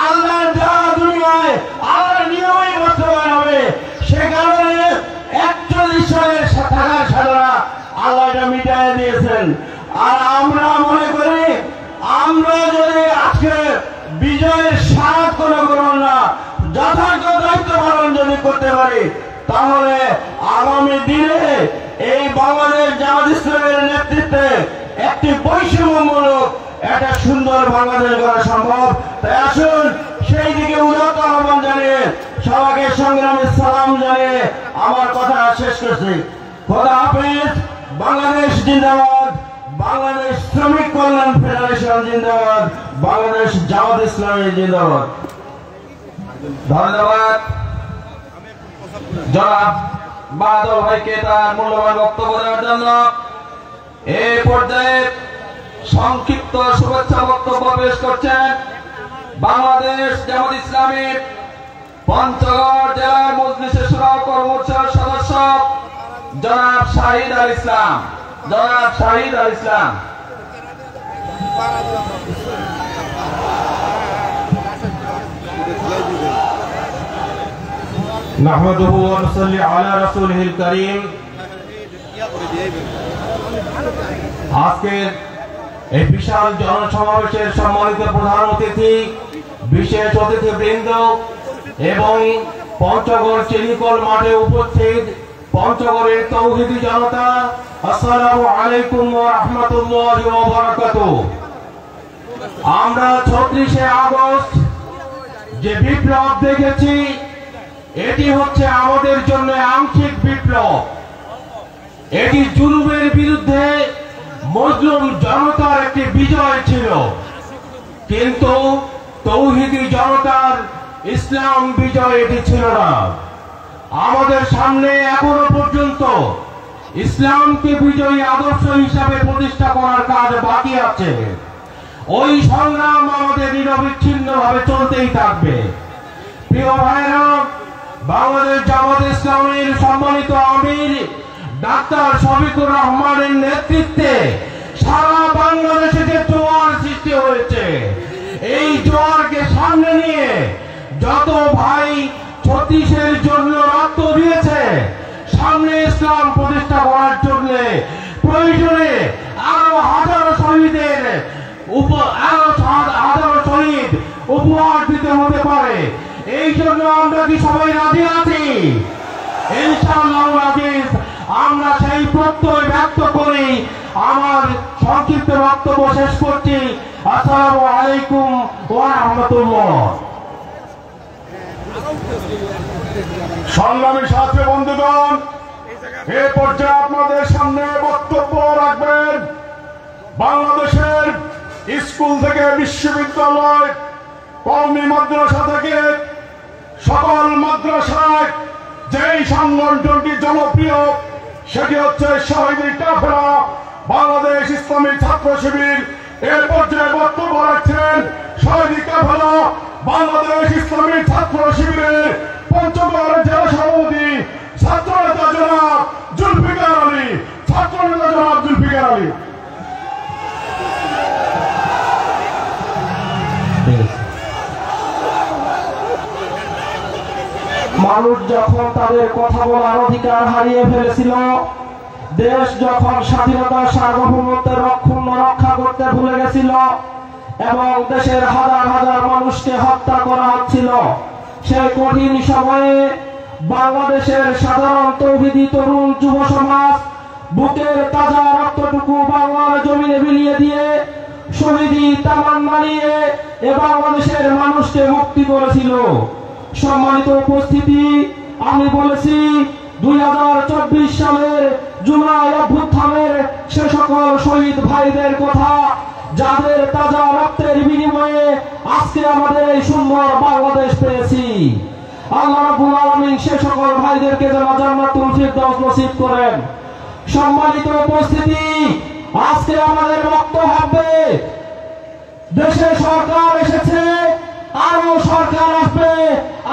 Speaker 3: আল্লাহর দেওয়া দুনিয়ায় আল্লাহর নিয়মই বাস্তবায়ন হবে। সে কারণে 41 সালের থাকার সাধনা আল্লাহ এটা মিটাই দিয়েছেন। আর আমরা মনে করি আমরা যদি আজকে বিজয়ের স্বাদ কোনো গ্রহণ না যথার্থ দায়িত্ব পালন যদি করতে পারি, তাহলে আগামী দিনে এই বাংলাদেশ জামাত ইসলামের নেতৃত্বে একটি বৈষম্যমূলক একটা সুন্দর বাংলাদেশ গড়া সম্ভব। তাই আসুন সেই দিকে উদাত্ত আহ্বান জানিয়ে সবাইকে সংগ্রামী সালাম জানিয়ে আমার কথা শেষ করছি। খোদা হাফেজ। বাংলাদেশ জিন্দাবাদ, বাংলাদেশ শ্রমিক কল্যাণ ফেডারেশন জিন্দাবাদ, বাংলাদেশ জামাত ইসলামী জিন্দাবাদ।
Speaker 4: ধন্যবাদ জনাব বাদল ভাইকে তার মূল্যবান বক্তব্য দেওয়ার জন্য। এই পর্যায়ে সংক্ষিপ্ত শুভেচ্ছা বক্তব্য পেশ করছেন বাংলাদেশ জামাত ইসলামী পঞ্চগড় জেলা মজলিসে শুরা কর্মচার সদস্য জনাব শাহিদ আল ইসলাম। জনাব শাহিদ আল ইসলাম।
Speaker 5: নাহমাদুহু ওয়া নুসাল্লি আলা রাসূলিহিল কারীম। আজকের এই বিশাল জনসমাবেশের সম্মানিত প্রধান অতিথি, বিশেষ অতিথিবৃন্দ এবং পঞ্চগড় চিনিকল মাঠে উপস্থিত পঞ্চগড়ের তৌহিদি জনতা, আসসালামু আলাইকুম ওয়া রাহমাতুল্লাহি ওয়া বারাকাতুহু। আমরা 36শে আগস্ট যে বিপ্লব দেখেছি, এটি হচ্ছে আমাদের জন্য আংশিক বিপ্লব। এটি জুলুমের বিরুদ্ধে মজলুম জনতার একটি বিজয় ছিল, কিন্তু তৌহিদি জনতার ইসলাম বিজয় এটি ছিল না। আমাদের সামনে এখনো পর্যন্ত ইসলামকে বিজয়ী আদর্শ হিসাবে প্রতিষ্ঠা করার কাজ বাকি আছে। ওই সংগ্রাম আমাদের নিরবিচ্ছিন্ন ভাবে চলতেই থাকবে। প্রিয় ভাইরা, বাংলাদেশ জামাত ইসলামীর সম্মানিত আমির ডাক্তার শফিকুর রহমানের নেতৃত্বে সারা বাংলাদেশে যে জোয়ার সৃষ্টি হয়েছে, এই জোয়ারকে সামনে নিয়ে যত ভাই 36-এর জন্য রক্ত দিয়েছে, সামনে ইসলাম প্রতিষ্ঠা করার জন্য প্রয়োজনে আরো হাজারো শহীদের শহীদ উপহার দিতে হতে পারে। এই জন্য আমরা কি সবাই রাজি আছি? ইনশাআল্লাহ রাজিজ। আমরা সেই প্রত্যয় ব্যক্ত করি আমার সংক্ষিপ্ত বক্তব্য শেষ করছি। আসসালামু আলাইকুম ওয়া রাহমাতুল্লাহ।
Speaker 2: সংগ্রামী সাথী বন্ধুগণ, এ পর্যায়ে আপনাদের সামনে বক্তব্য রাখবেন বাংলাদেশের স্কুল থেকে বিশ্ববিদ্যালয়, কওমি মাদ্রাসা থেকে সকল মাদ্রাসায় যেই সংগঠনটি জনপ্রিয়, সেটি হচ্ছে শহীদ কাফেলা বাংলাদেশ ইসলামী ছাত্র শিবির। এর পর্যায়ে বক্তব্য রাখছেন শহীদ কাফেলা বাংলাদেশ ইসলামী ছাত্র শিবিরের পঞ্চগড় জেলা সভাপতি ছাত্রনেতা জনাব জুলফিকার আলী। ছাত্রনেতা জনাব জুলফিকার আলী।
Speaker 3: মানুষ যখন তাদের কথা বলার অধিকার হারিয়ে ফেলেছিল, দেশ যখন স্বাধীনতা সার্বভৌমত্বের রক্ষা করতে ভুলে গেছিল এবং দেশের হাজার হাজার মানুষকে হত্যা করা হচ্ছিল, সেই কঠিন সময়ে বাংলাদেশের সাধারণ তৌহিদি তরুণ যুব সমাজ বুকের তাজা রক্তটুকু বাংলার জমিনে বিলিয়ে দিয়ে শহীদি তামান্না নিয়ে এ বাংলাদেশের মানুষকে মুক্তি করেছিল। সম্মানিত উপস্থিতি, আমি বলেছি 2024 সালের জুলাই অভ্যুত্থানের সে সকল শহীদ ভাইদের কথা, যাদের তাজা রক্তের বিনিময়ে আজকে আমাদের এই সুন্দর বাংলাদেশ পেয়েছি। আল্লাহ রাব্বুল আলামিন সে সকল ভাইদেরকে যেন জান্নাতুল ফিরদাউস নসিব করেন। সম্মানিত উপস্থিতি, আজকে আমাদের বক্তব্য হবে, দেশে সরকার এসেছে,
Speaker 5: আরো সরকার আসবে,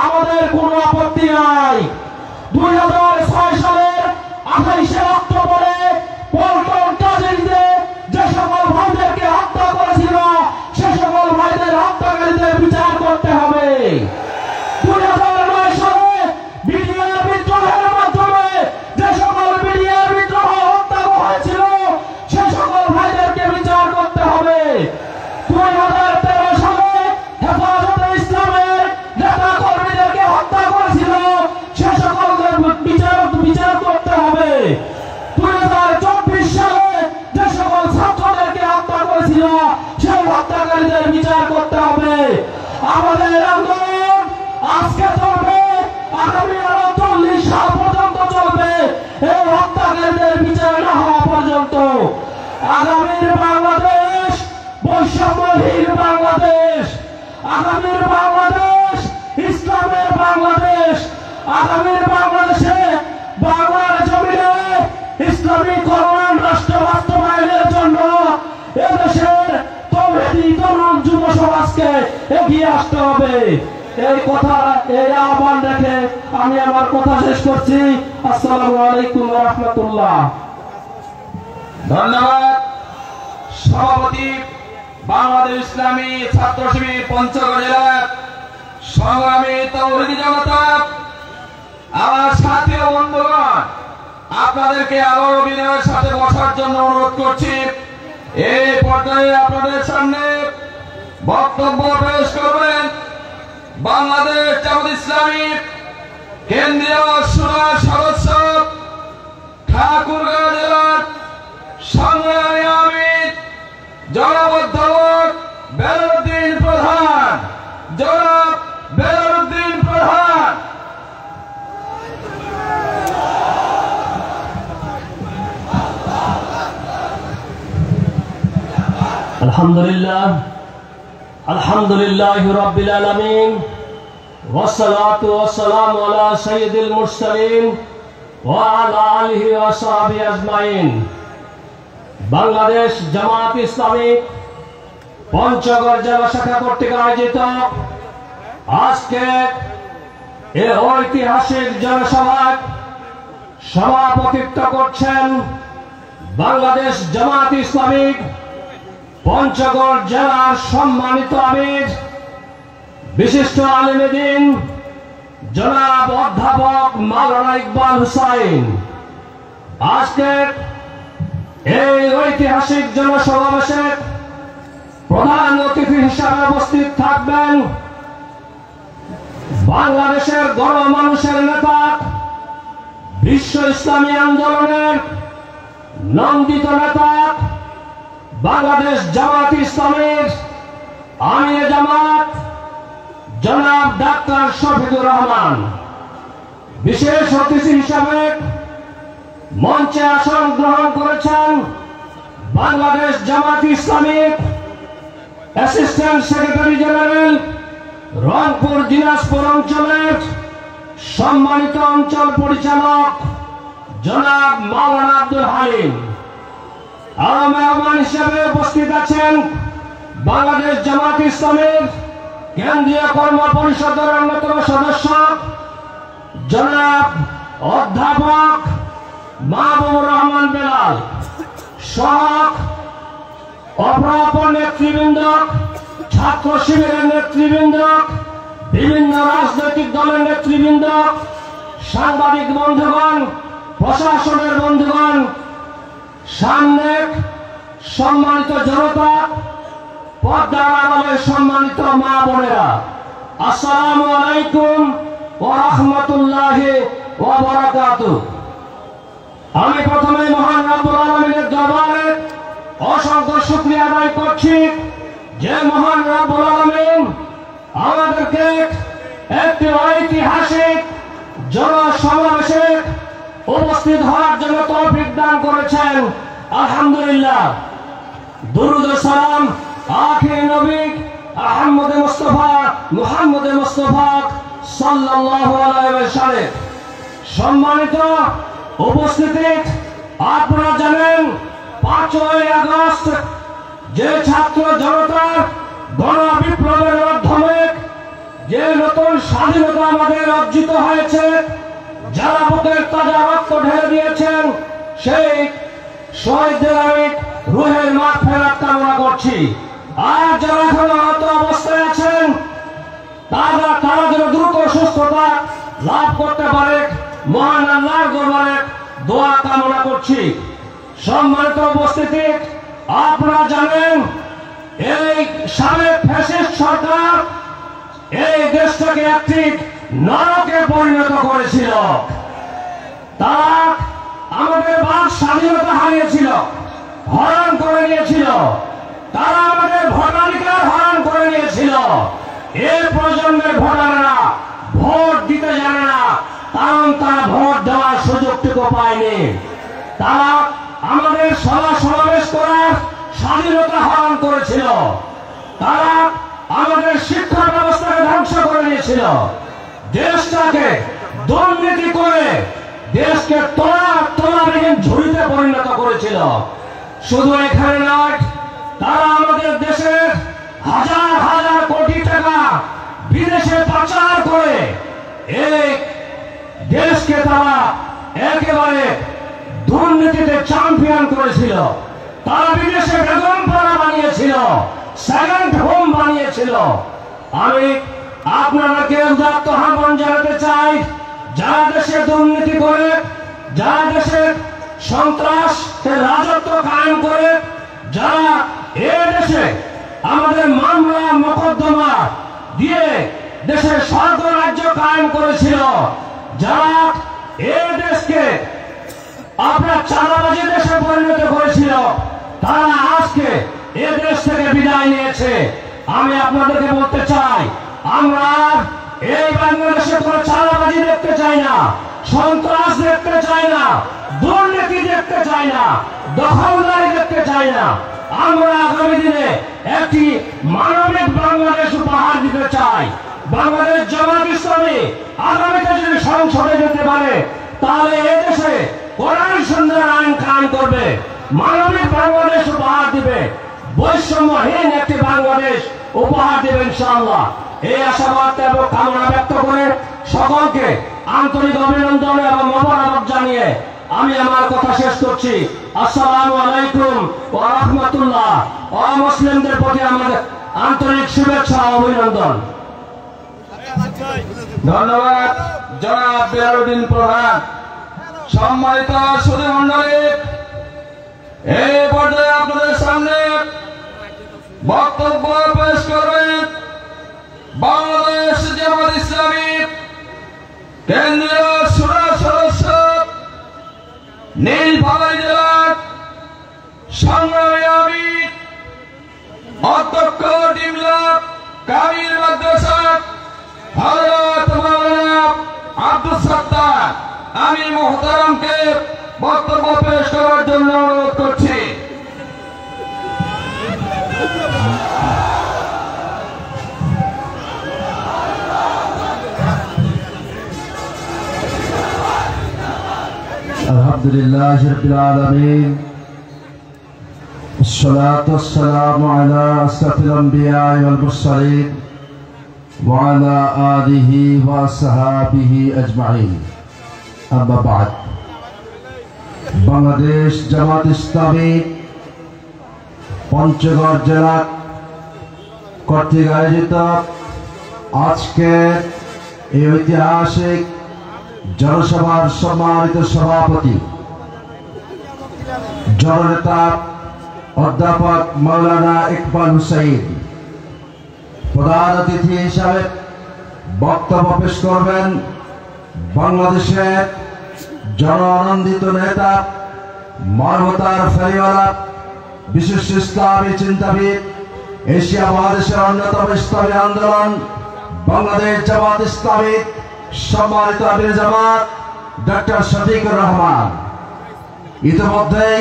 Speaker 5: আমাদের কোনো আপত্তি নাই। 2006 সালের 28শে অক্টোবরে পল্টন ট্র্যাজেডিতে যে সকল ভাইদেরকে হত্যা করেছিল সে সকল ভাইদের হত্যাকারীদের বিচার করতে হবে। 2009 সালে বিডিআর বিদ্রোহের মাধ্যমে যে সকল বিডিআর বিদ্রোহ হত্যা হয়েছিল সে সকল ভাইদেরকে বিচার করতে হবে। 2013 সালে হেফাজতে ইসলামের নেতা কর্মীদেরকে হত্যা করেছিল সে সকলদের বিচার করতে হবে। 2024 সালে যে সকল ছাত্রদেরকে হত্যা করেছিল সেই হত্যাকারীদের বিচার করতে হবে। আমাদের আন্দোলন আজকে চলবে, আগামী আরো 40 সাল পর্যন্ত চলবে, এই হত্যাকারীদের বিচার না হওয়া পর্যন্ত। আগামীর বাংলাদেশ বৈষম্যহীন বাংলাদেশ, আগামীর বাংলাদেশ ইসলামের বাংলাদেশ, আগামীর বাংলাদেশে বাংলার জমিনে ইসলামী কল্যাণ রাষ্ট্র বাস্তবায়নের জন্য এদেশের তৌহিদি তরুণ যুব সমাজকে এগিয়ে আসতে হবে। এই কথা, এই আহ্বান রেখে আমি আমার কথা শেষ করছি। আসসালামু আলাইকুম ওয়া রাহমাতুল্লাহ।
Speaker 4: ধন্যবাদ। সভাপতি বাংলাদেশ ইসলামী ছাত্র শিবির পঞ্চগড় জেলার সংগ্রামী তৌহিদি জনতা, আমার সাথী ও বন্ধুগণ, আপনাদেরকে আবারও বিনয়ের সাথে বসার জন্য অনুরোধ করছি। এই পর্যায়ে আপনাদের সামনে বক্তব্য পেশ করবেন বাংলাদেশ জামাত ইসলামী কেন্দ্রীয় সুরার সদস্য, ঠাকুরগাঁও জেলার সংগ্রামী আমির জনাব অধ্যাপক বেলালউদ্দিন প্রধান। জনাব বেলালউদ্দিন প্রধান।
Speaker 6: আলহামদুলিল্লাহ, আলহামদুলিল্লাহি রাব্বিল আলামিন, ওয়াসসালাতু ওয়াসসালামু আলা সাইয়্যিদিল মুরসালিন ওয়া আলা আলিহি ওয়া সাহবিহি আজমাইন। বাংলাদেশ জামাত ইসলামী পঞ্চগড় জেলা শাখা কর্তৃক আয়োজিত আজকে এই ঐতিহাসিক জনসভায় সভাপতিত্ব করছেন বাংলাদেশ জামাত ইসলামী পঞ্চগড় জেলার সম্মানিত আমির, বিশিষ্ট আলেমে দ্বীন জনাব অধ্যাপক মাওলানা ইকবাল হুসাইন। আজকে এই ঐতিহাসিক জনসমাবেশে প্রধান অতিথি হিসাবে উপস্থিত থাকবেন বাংলাদেশের গণমানুষের নেতা, বিশ্ব ইসলামী আন্দোলনের নন্দিত নেতা, বাংলাদেশ জামাত ইসলামীর আমির জামাত জনাব ডাক্তার শফিকুর রহমান। বিশেষ অতিথি হিসাবে মঞ্চে আসন গ্রহণ করেছেন বাংলাদেশ জামাত ইসলামীর assistant secretary general Rangpur Dinajpur অঞ্চলের সম্মানিত অঞ্চল পরিচালক জনাব মাওলানা আব্দুল হালিম। আরো মেহমান হিসেবে উপস্থিত আছেন বাংলাদেশ জামাত ইসলামের কেন্দ্রীয় কর্ম পরিষদের অন্যতম সদস্য জনাব অধ্যাপক মাহবুবুর রহমান বেলাল সহ অপরাপর নেতৃবৃন্দ, ছাত্র শিবিরের নেতৃবৃন্দ, বিভিন্ন রাজনৈতিক দলের নেতৃবৃন্দ, সাংবাদিক বন্ধুগণ, প্রশাসনের বন্ধুগণ, সামনে সম্মানিত জনতা, পর্দার আড়ালের সম্মানিত মা বোনেরা, আসসালামু আলাইকুম ওয়া রাহমাতুল্লাহি ওয়া বারাকাতুহু। আমি প্রথমে মহান রব্বুল আলামিনের দরবারে অসংখ্য শুকরিয়া আদায় করছি যে মহান রব্বুল আলামিন আমাদেরকে একটি ঐতিহাসিক জনসমাবেশে উপস্থিত হওয়ার জন্য তৌফিক দান করেছেন। আলহামদুলিল্লাহ। দুরুদ ও সালাম আখির নবী আহমদ মুস্তাফা মুহাম্মদ মুস্তাফা সাল্লাল্লাহু আলাইহি ওয়াসাল্লাম। সম্মানিত উপস্থিতি, আপনারা জানেন 5ই আগস্ট যে ছাত্র জনতার গণ বিপ্লবের মাধ্যমে যে নতুন স্বাধীনতা আমাদের অর্জিত হয়েছে, যারা বুকের তাজা রক্ত ঢেলে দিয়েছেন, সেই শহীদদের আমি রুহের মাগফিরাত কামনা করছি। আর যারা এখনো আহত অবস্থায় আছেন, তারা যেন দ্রুত সুস্থতা লাভ করতে পারে, মহান আল্লাহর দরবারে দোয়া কামনা করছি। সম্মানিত উপস্থিতি, আপনারা জানেন এই সাবেক ফ্যাসিস্ট সরকার এই দেশটাকে একটি নরকে পরিণত করেছিল। তারা আমাদের বাক স্বাধীনতা হারিয়েছিল, হরণ করে নিয়েছিল। তারা আমাদের ভোটাধিকার হরণ করে নিয়েছিল। এই প্রজন্মের ভোটাররা ভোট দিতে জানে না, কারণ তারা ভোট দেওয়ার সুযোগটুকু পায়নি। তারা আমাদের সভা সমাবেশ করার স্বাধীনতা হরণ করেছিল। তারা আমাদের শিক্ষা ব্যবস্থাকে ধ্বংস করে নিয়েছিল। দেশটাকে দুর্নীতি করে দেশকে তলাবিহীন ঝুড়িতে পরিণত করেছিল। শুধু এখানে নয়, তারা আমাদের দেশের হাজার হাজার কোটি টাকা বিদেশে পাচার করে এই দেশকে তারা একেবারে দুর্নীতিতে চ্যাম্পিয়ন করেছিল। তারা বিদেশে বেগমপাড়া বানিয়েছিল, সেকেন্ড হোম বানিয়েছিল। আমি আপনাদেরকে উদাত্ত আহ্বান জানাতে চাই, যারা দেশে দুর্নীতি করে, যারা দেশের সন্ত্রাসের রাজত্ব কায়েম করে, যারা এ দেশে আমাদের মামলা মোকদ্দমা দিয়ে দেশের স্বর্গ রাজ্য কায়েম করেছিল, যারা এ দেশকে আপনার চাঁদাবাজি দেশে পরিণত করেছিল, তারা আজকে এ দেশ থেকে বিদায় নিয়েছে। আমি আপনাদেরকে বলতে চাই, আমরা এই বাংলাদেশে কোনো চাঁদাবাজি দেখতে চাই না, সন্ত্রাস দেখতে চাই না, দুর্নীতি দেখতে চাই না, দখলদারি দেখতে চাই না। আমরা আগামী দিনে একটি মানবিক বাংলাদেশ উপহার দিতে চাই। বাংলাদেশ জামাত ইসলামী আগামীতে যদি সংসদে যেতে পারে, তাহলে এদেশে কোরআন সুন্দর আইন কায়েম করবে, মানবিক বাংলাদেশ উপহার দিবে, বৈষম্যহীন একটি বাংলাদেশ উপহার দেবে ইনশাআল্লাহ। এই আশাবাদ এবং কামনা ব্যক্ত করে সকলকে আন্তরিক অভিনন্দন এবং মোবারক জানিয়ে আমি আমার কথা শেষ করছি। আসসালামু আলাইকুম ওয়া রাহমাতুল্লাহ। অমুসলিমদের প্রতি আমাদের আন্তরিক শুভেচ্ছা ও অভিনন্দন।
Speaker 4: ধন্যবাদ জনাব বেলালউদ্দিন প্রধান। সম্মানিত সুধী মণ্ডলী, এই পর্যায়ে আপনাদের সামনে বক্তব্য পেশ করবেন বাংলাদেশ জামাত ইসলামী কেন্দ্রীয় সুরা সদস্য, নীলফামারী জেলার সংগ্রামী আমির, অধ্যক্ষ ডিমলা কামিল মাদ্রাসা হযরত মাওলানা আব্দুস সাত্তার। আমি মুহতারামকে বক্তব্য পেশ করার জন্য অনুরোধ করছি।
Speaker 7: আলহামদুলিল্লাহ রাব্বিল আলামিন, والصلاة والسلام على أشرف الأنبياء والمرسلين وعلى آله وصحبه أجمعين। أما بعد, বাংলাদেশ জামাত ইসলামী পঞ্চগড় জেলা কর্তৃক আয়োজিত আজকে এই ঐতিহাসিক জনসভার সম্মানিত সভাপতি জননেতা অধ্যাপক মাওলানা ইকবাল হুসাইন প্রধান অতিথি হিসাবে বক্তব্য পেশ করবেন বাংলাদেশের জনআনন্দিত নেতা, মানবতার ফেরিওয়ালা, বিশিষ্ট ইসলামী চিন্তাবিদ, এশিয়া মহাদেশের অন্যতম ইসলামী আন্দোলন বাংলাদেশ জামাত ইসলামী সম্মানিত আমির জামাত ডক্টর শফিকুর রহমান। ইতিমধ্যেই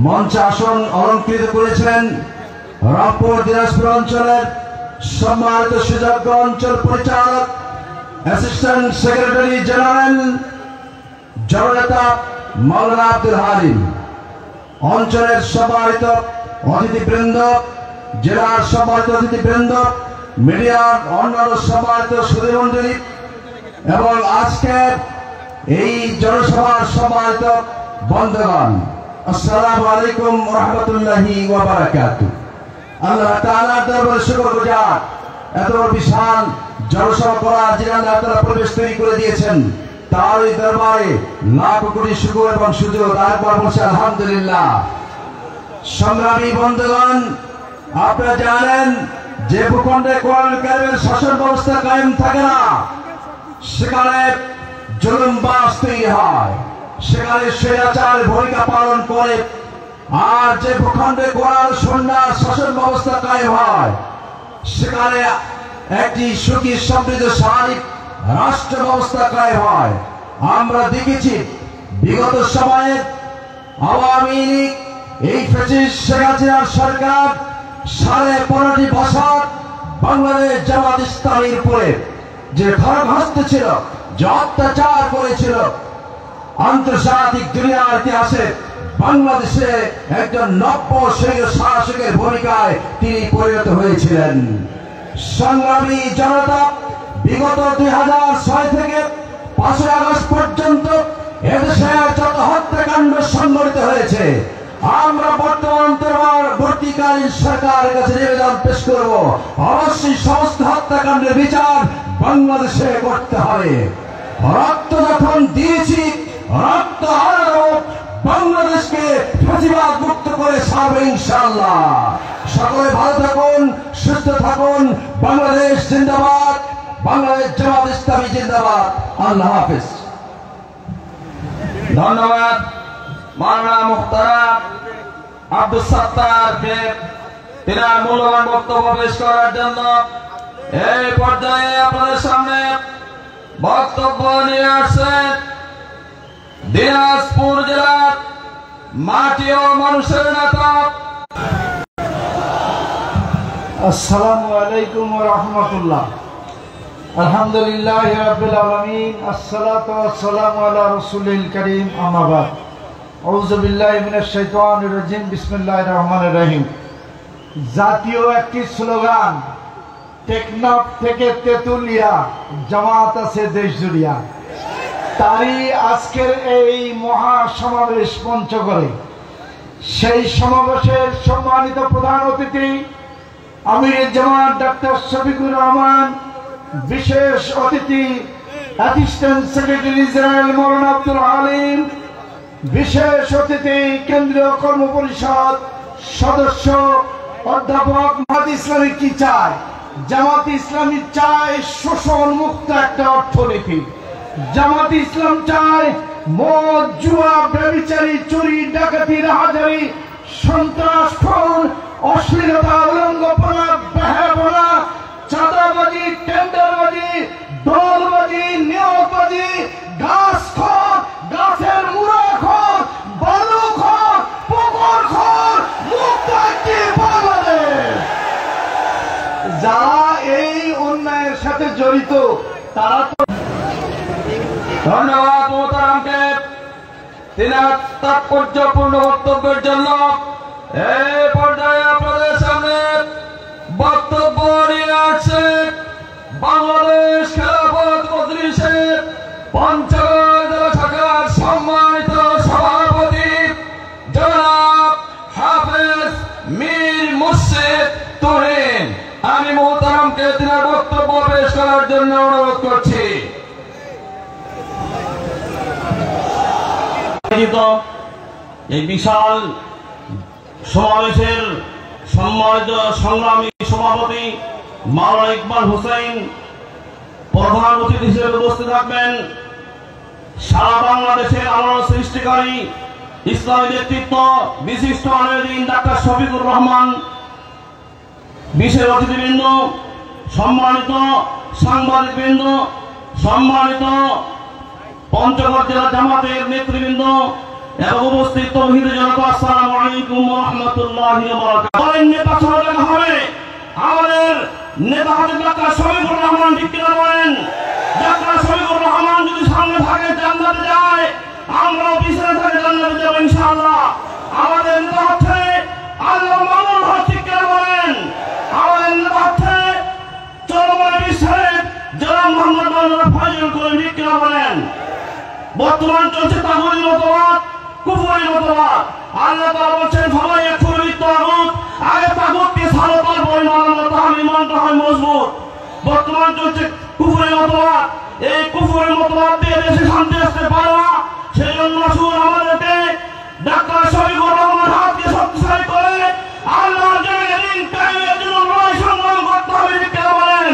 Speaker 7: মঞ্চে আসন অলঙ্কৃত করেছেন রংপুর দিনাজপুর অঞ্চলের সম্মানিত সুযোগ্য অঞ্চল পরিচালক, অ্যাসিস্ট্যান্ট সেক্রেটারি জেনারেল জননেতা মাওলানা আব্দুল হালিম, অঞ্চলের সম্মানিত অতিথিবৃন্দ, জেলার সম্মানিত অতিথিবৃন্দ, মিডিয়ার অন্যান্য সম্মানিত সুধীমণ্ডলী এবং আজকের এই জনসভার সম্মানিত বন্ধুগণ, আসসালামু আলাইকুম ওয়া রাহমাতুল্লাহি ওয়া বারাকাতুহু। আল্লাহ তাআলার দরবারে শুকরগুজার এত বিশাল জনসভা করার জন্য আপনারা পরিবেশ তৈরি করে দিয়েছেন, তার এই দরবারে লাখ কোটি শুকর এবং সুযোগ। তারপর বলছে আলহামদুলিল্লাহ। সংগ্রামী বন্ধুগণ, আপনারা জানেন যে ভূখণ্ডে কোরআন কারিমের শাসন ব্যবস্থা কায়েম থাকে না, সেখানে জুলুমবাজ তৈরি হয়, সেখানে স্বৈরাচার ভূমিকা পালন করে। আর যে ভূখণ্ডে কোরআন সুন্নাহর শাসন ব্যবস্থা কায়েম হয়, সেখানে একটি সুখী সমৃদ্ধশালী রাষ্ট্র ব্যবস্থা কায়েম হয়। আমরা দেখেছি বিগত সময়ে আওয়ামী লীগ এই ফ্যাসিস্ট শেখ হাসিনার সরকার 15.5 বছর বাংলাদেশ জামাত ইসলামীর উপরে যে খড়গহস্ত ছিল, যে অত্যাচার করেছিল, আন্তর্জাতিক দুনিয়ার ইতিহাসে বাংলাদেশে একজন নব্য শাসকের ভূমিকায় তিনি পরিণত হয়েছিলেন। সংগ্রামী জনতা, বিগত 2006 থেকে 5ই আগস্ট পর্যন্ত এদেশে যত হত্যাকাণ্ড সংঘটিত হয়েছে, আমরা বর্তমান অন্তর্বর্তীকালীন সরকারের কাছে নিবেদন পেশ করব, অবশ্যই সমস্ত হত্যাকাণ্ডের বিচার বাংলাদেশে করতে হবে। রক্ত যখন দিয়েছি, রক্ত আরো বাংলাদেশকে ফ্যাসিবাদ মুক্ত করে ছাড়বে ইনশাআল্লাহ। সকলে ভালো থাকুন, সুস্থ থাকুন। বাংলাদেশ জিন্দাবাদ, বাংলাদেশ জামাত ইসলামী জিন্দাবাদ। আল্লাহ হাফেজ।
Speaker 3: ধন্যবাদ মাওলানা মুহতারাম আব্দুল সাত্তারকে তিনার মূল্যবান বক্তব্য পেশ করার জন্য। এই পর্যায়ে আপনাদের সামনে বক্তব্য নিয়ে আসছেন দিনাজপুর জেলার মাটি ও মানুষের নেতা।
Speaker 8: আসসালামু আলাইকুম ওয়া রাহমাতুল্লাহ। আলহামদুলিল্লাহি রাব্বিল আলামিন, আসসালাতু ওয়াসসালামু আলা রাসূলিল কারীম, আম্মা বাদ। আউযু বিল্লাহি মিনাশ শাইতানির রাজিম, বিসমিল্লাহির রহমানির রহিম। জাতীয় একটি স্লোগান, টেকনাফ থেকে তেতুলিয়া, জামাত আছে দেশ জুড়িয়া। তারই আজকের এই মহা সমাবেশ পঞ্চগড়ে। সেই সমাবেশের সম্মানিত প্রধান অতিথি আমির জামাত ডক্টর শফিকুর রহমান, বিশেষ অতিথি অ্যাসিস্ট্যান্ট সেক্রেটারি জেনারেল মৌলানা আব্দুল আলিম, বিশেষ অতিথি কেন্দ্রীয় কর্মপরিষদ সদস্য অধ্যাপক জামাত ইসলামী। কি চায় জামাত ইসলামী? চায় শোষণ মুক্ত একটা অর্থনীতি। জামাত ইসলাম চায় মদ, জুয়া, ব্যভিচারী, চুরি, ডাকাতি, রাহাজারি, সন্ত্রাস, খুন, অশ্লীলতা, উলঙ্গপনা, বেহায়াপনা, চাঁদাবাজি, টেন্ডারবাজি, দলবাজি, নিয়োগবাজি, গাছ খোর, গাছের মুড়া খোর, বালু খোর, পুকুর খোর মুক্ত একটি বাংলাদেশ। যারা এই অন্যায়ের সাথে জড়িত তারা তো।
Speaker 3: ধন্যবাদ মোহতারামকে তিনার তাৎপর্যপূর্ণ বক্তব্যের জন্য। এই পর্যায়ে আপনাদের সামনে বক্তব্য নিয়ে আসছেন বাংলাদেশ খেলাফত মজলিসের পঞ্চগড় জেলা শাখার সম্মানিত সভাপতি জনাব হাফেজ মীর মুর্শিদ তুহিন। আমি মোহতারামকে তিনার বক্তব্য পেশ করার জন্য অনুরোধ করছি।
Speaker 6: এই বিশাল সমাবেশের সম্মানিত সংগ্রামী সভাপতি মাওলানা ইকবাল হোসেন প্রধান অতিথি হিসেবে উপস্থিত থাকবেন। সারা বাংলাদেশের আলোড়ন সৃষ্টিকারী ইসলামী নেতৃত্ব বিশিষ্ট আলেমদিন ডাক্তার শফিকুর রহমান, বিশেষ অতিথিবৃন্দ, সম্মানিত সাংবাদিকবৃন্দ, সম্মানিত পঞ্চগড় জেলা জামাতের নেতৃবৃন্দ এবং উপস্থিত তৌহিদ জনতা, আসসালামু আলাইকুম ওয়া রাহমাতুল্লাহি ওয়া বারাকাতুহু। নেতা চলে হবে আমাদের নেতা হাজির ডাক্তার শফিকুর রহমান। ঠিক কিনা বলেন? ডাক্তার শফিকুর রহমান যদি সামনে থাকে জান্নাতে যায়, আমরাও পিছনে থাকে জান্নাতে যাব ইনশাআল্লাহ। আমাদের নেতা হচ্ছে আল্লাহ মামুন হক। ঠিক কিনা বলেন? আমাদের নেতা হচ্ছে
Speaker 3: আপনারা প্রয়োজন করে বিক্রি বলেন। বর্তমান চলছে তাগুতি মতবাদ, কুফরি মতবাদ। আল্লাহ তাআলা বলেন ফামান ইয়াকফুর বিত-তাগুত, আগে তাগুতকে ছাড়ো, তারপরে মানবতা হবে, ইমানটা হয় মজবুত। বর্তমান চলছে কুফরি মতবাদ, এই কুফরি মতবাদ দিয়ে দেশে শান্তি আসতে পারে না। সেই জন্য আসুন আমাদেরকে ডাক্তার শফিকুর রহমান হাতকে শক্তিশালী করে আল্লাহর জমিনে দিন কায়েমের জন্য লড়াই সংগ্রাম করতে হবে, বিক্রি বলেন।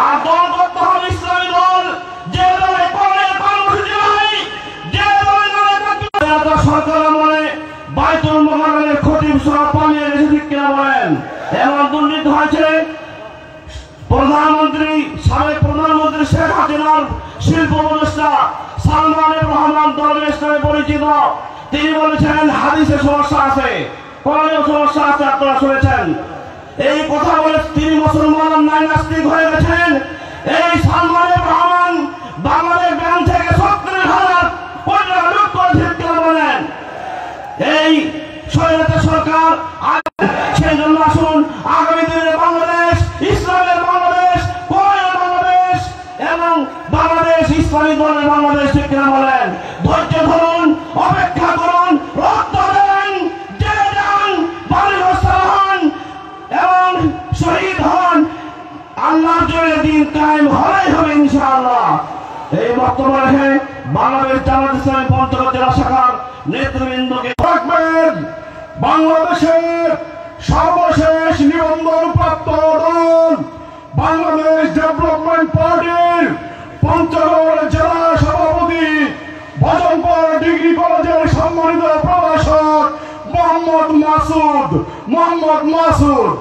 Speaker 3: আর দল করতে হবে ইসলামী দল, যে দলে কোনের কর্মসূচি নাই, যে দলে সরকার আমলে বাইতুল মুকাররমের খতিব সহ পালিয়ে গেছে, বিক্রি বলেন। এমন দুর্নীতি হয়েছে, প্রধানমন্ত্রী সাবেক প্রধানমন্ত্রী শেখ হাসিনার শিল্প উপদেষ্টা সালমান রহমান দরবেশ নামে পরিচিত, তিনি বলেছেন হাদিসে সমস্যা আছে, কোরআনেও সমস্যা আছে, আপনারা শুনেছেন। এই কথা বলে তিনি মুসলমান নাই নাস্তিক হয়ে গেছেন। এই সালমান রহমান বাংলাদেশ ব্যাংক থেকে 70,000 কোটি টাকা লুট করেছে, বলেন। এই স্বৈরাচার সরকার, সেই জন্য আসুন আগামী দিনে বাংলাদেশ ইসলামের বাংলাদেশ, কোরআনের বাংলাদেশ এবং বাংলাদেশ ইসলামী দলের বাংলাদেশ, কিনা বলেন। ধৈর্য ধরুন, অপেক্ষা করুন, রক্ত দেন, জেলে যান, বাড়িগ্রস্ত হন এবং শহীদ হন। আল্লাহর জন্য দিন কায়েম হলেই হবে ইনশাআল্লাহ। এই বক্তব্য রেখে বাংলাদেশ জামাত ইসলামী পঞ্চগড় জেলা শাখার নেতৃবৃন্দকে
Speaker 2: রাখবেন। বাংলাদেশের সর্বশেষ নিবন্ধন প্রাপ্ত দল বাংলাদেশ ডেভেলপমেন্ট পার্টির পঞ্চগড় জেলা সভাপতি, ভজনপুর ডিগ্রি কলেজের সম্মানিত প্রভাষক মোহাম্মদ মাসুদ।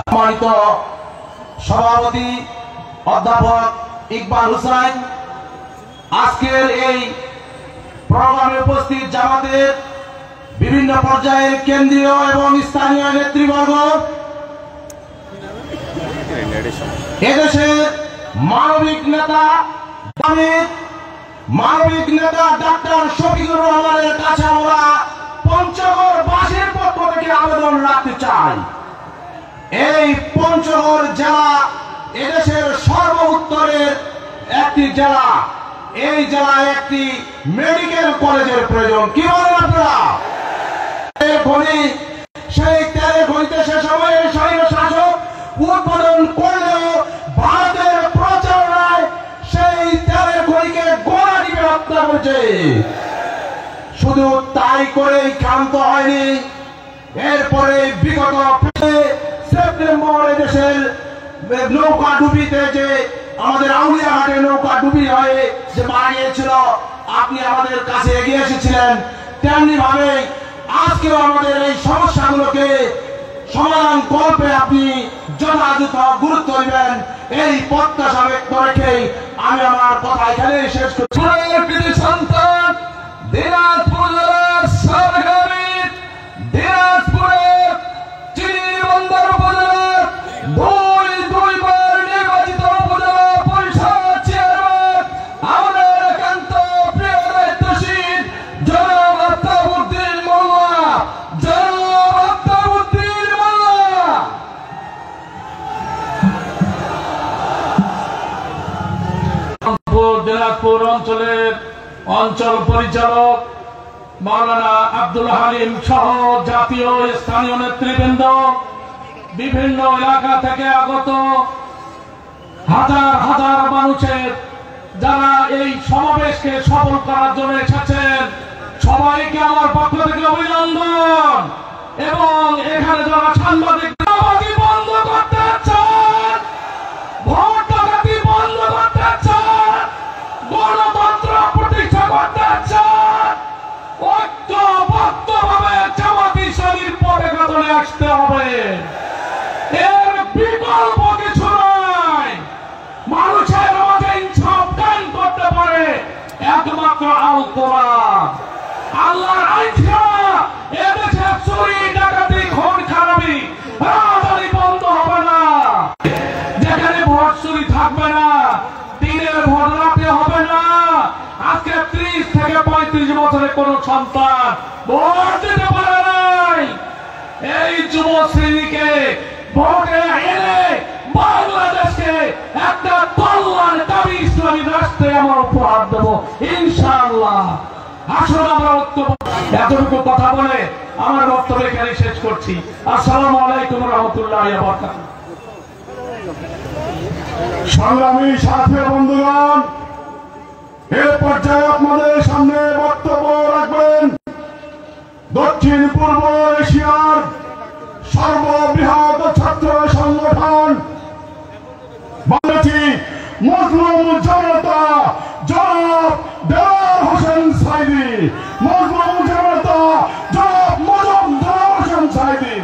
Speaker 3: সম্মানিত সভাপতি অধ্যাপক ইকবাল হুসাইন, আজকের এই প্রোগ্রামে উপস্থিত জামাতের বিভিন্ন পর্যায়ের কেন্দ্রীয় এবং স্থানীয় নেতৃবর্গ, এদেশের মানবিক নেতা ডাক্তার শফিকুর রহমানের কাছে আমরা পঞ্চগড়বাসীর পক্ষ থেকে আবেদন রাখতে চাই। এই পঞ্চগড় জেলা এদেশের সর্ব উত্তরের একটি জেলা, এই জেলায় একটি মেডিকেল কলেজের প্রয়োজন, কি বলেন আপনারা? সেই তেলের খনিতে সে সময়ে স্বৈর শাসক উদ্বোধন করলেও ভারতের প্রচারণায় সেই তেলের খনিকে গোড়া টিপে হত্যা করেছে। শুধু তাই করেই ক্ষান্ত হয়নি, এরপরে বিগত সেপ্টেম্বর এদেশের নৌকা ডুবিতে যে আমাদের আউলিয়াঘাটে নৌকা ডুবি হয়ে যে মারা গিয়েছিল, আপনি আমাদের কাছে এগিয়ে এসেছিলেন। তেমনি ভাবে আজকেও আমাদের এই সমস্যাগুলোকে সমাধান করবে আপনি যথাযথ গুরুত্ব দিবেন, এই প্রত্যাশা ব্যক্ত রেখেই আমি আমার কথা এখানেই শেষ করছি।
Speaker 4: সন্তান দিনাজপুর জেলার সরকারি দিনাজপুরের চিনিবন্দর উপজেলার দুইবার নির্বাচিত উপজেলা পরিষদ চেয়ারম্যান আমাদের একান্ত প্রিয় দায়িত্বশীল জনাব আফতাবউদ্দিন মোল্লা।
Speaker 5: দিনাজপুর অঞ্চলের অঞ্চল পরিচালক মাওলানা আব্দুল হালিম সহ জাতীয় স্থানীয় নেতৃবৃন্দ, বিভিন্ন এলাকা থেকে আগত হাজার হাজার মানুষের যারা এই সমাবেশকে সফল করার জন্য এসেছেন, সবাইকে আমার পক্ষ থেকে অভিনন্দন। এবং এখানে যারা সাংবাদিক বন্ধ করতে চান, ভোট ডাকাতি বন্ধ করতে চান, গণতন্ত্র প্রতিষ্ঠা করতে চান, ঐক্যবদ্ধভাবে জামাত ইসলামীর পথে কাতরে আসতে হবে। এর বিকল্প কিছু নয়। মানুষের মাঝে ইনসাফ কায়েম করতে পারে একমাত্র আল কোরআন, আল্লাহর আইন ছাড়া এদেশে চুরি ডাকাতি খুন খারাপি রাজনীতি বন্ধ হবে না। যেখানে ভোট চুরি থাকবে না, দিনের ভোট রাতে হবে না। আজকে 30 থেকে 35 বছরের কোন সন্তান ভোট দিতে পারে নাই। এই যুব শ্রেণীকে ভোটে এনে বাংলাদেশকে একটা কল্যাণকামী ইসলামী রাষ্ট্রে আমরা উপহার দেব ইনশাআল্লাহ। আসলে আমরা এতটুকু কথা বলে আমার বক্তব্য এখানে শেষ করছি। আসসালামু আলাইকুম রহমতুল্লাহি ওয়া বারাকাতুহু।
Speaker 2: সংগ্রামী সাথী বন্ধুগণ, এর পর্যায়ে আপনাদের সামনে বক্তব্য রাখবেন দক্ষিণ পূর্ব এশিয়ার সর্ববৃহৎ ছাত্র সংগঠন বাংলাদেশী মজলুম জনতা জনাব দেওয়ার হোসেন সাইদি, মজলুম জনতা জনাব দেওয়ার হোসেন সাইদি।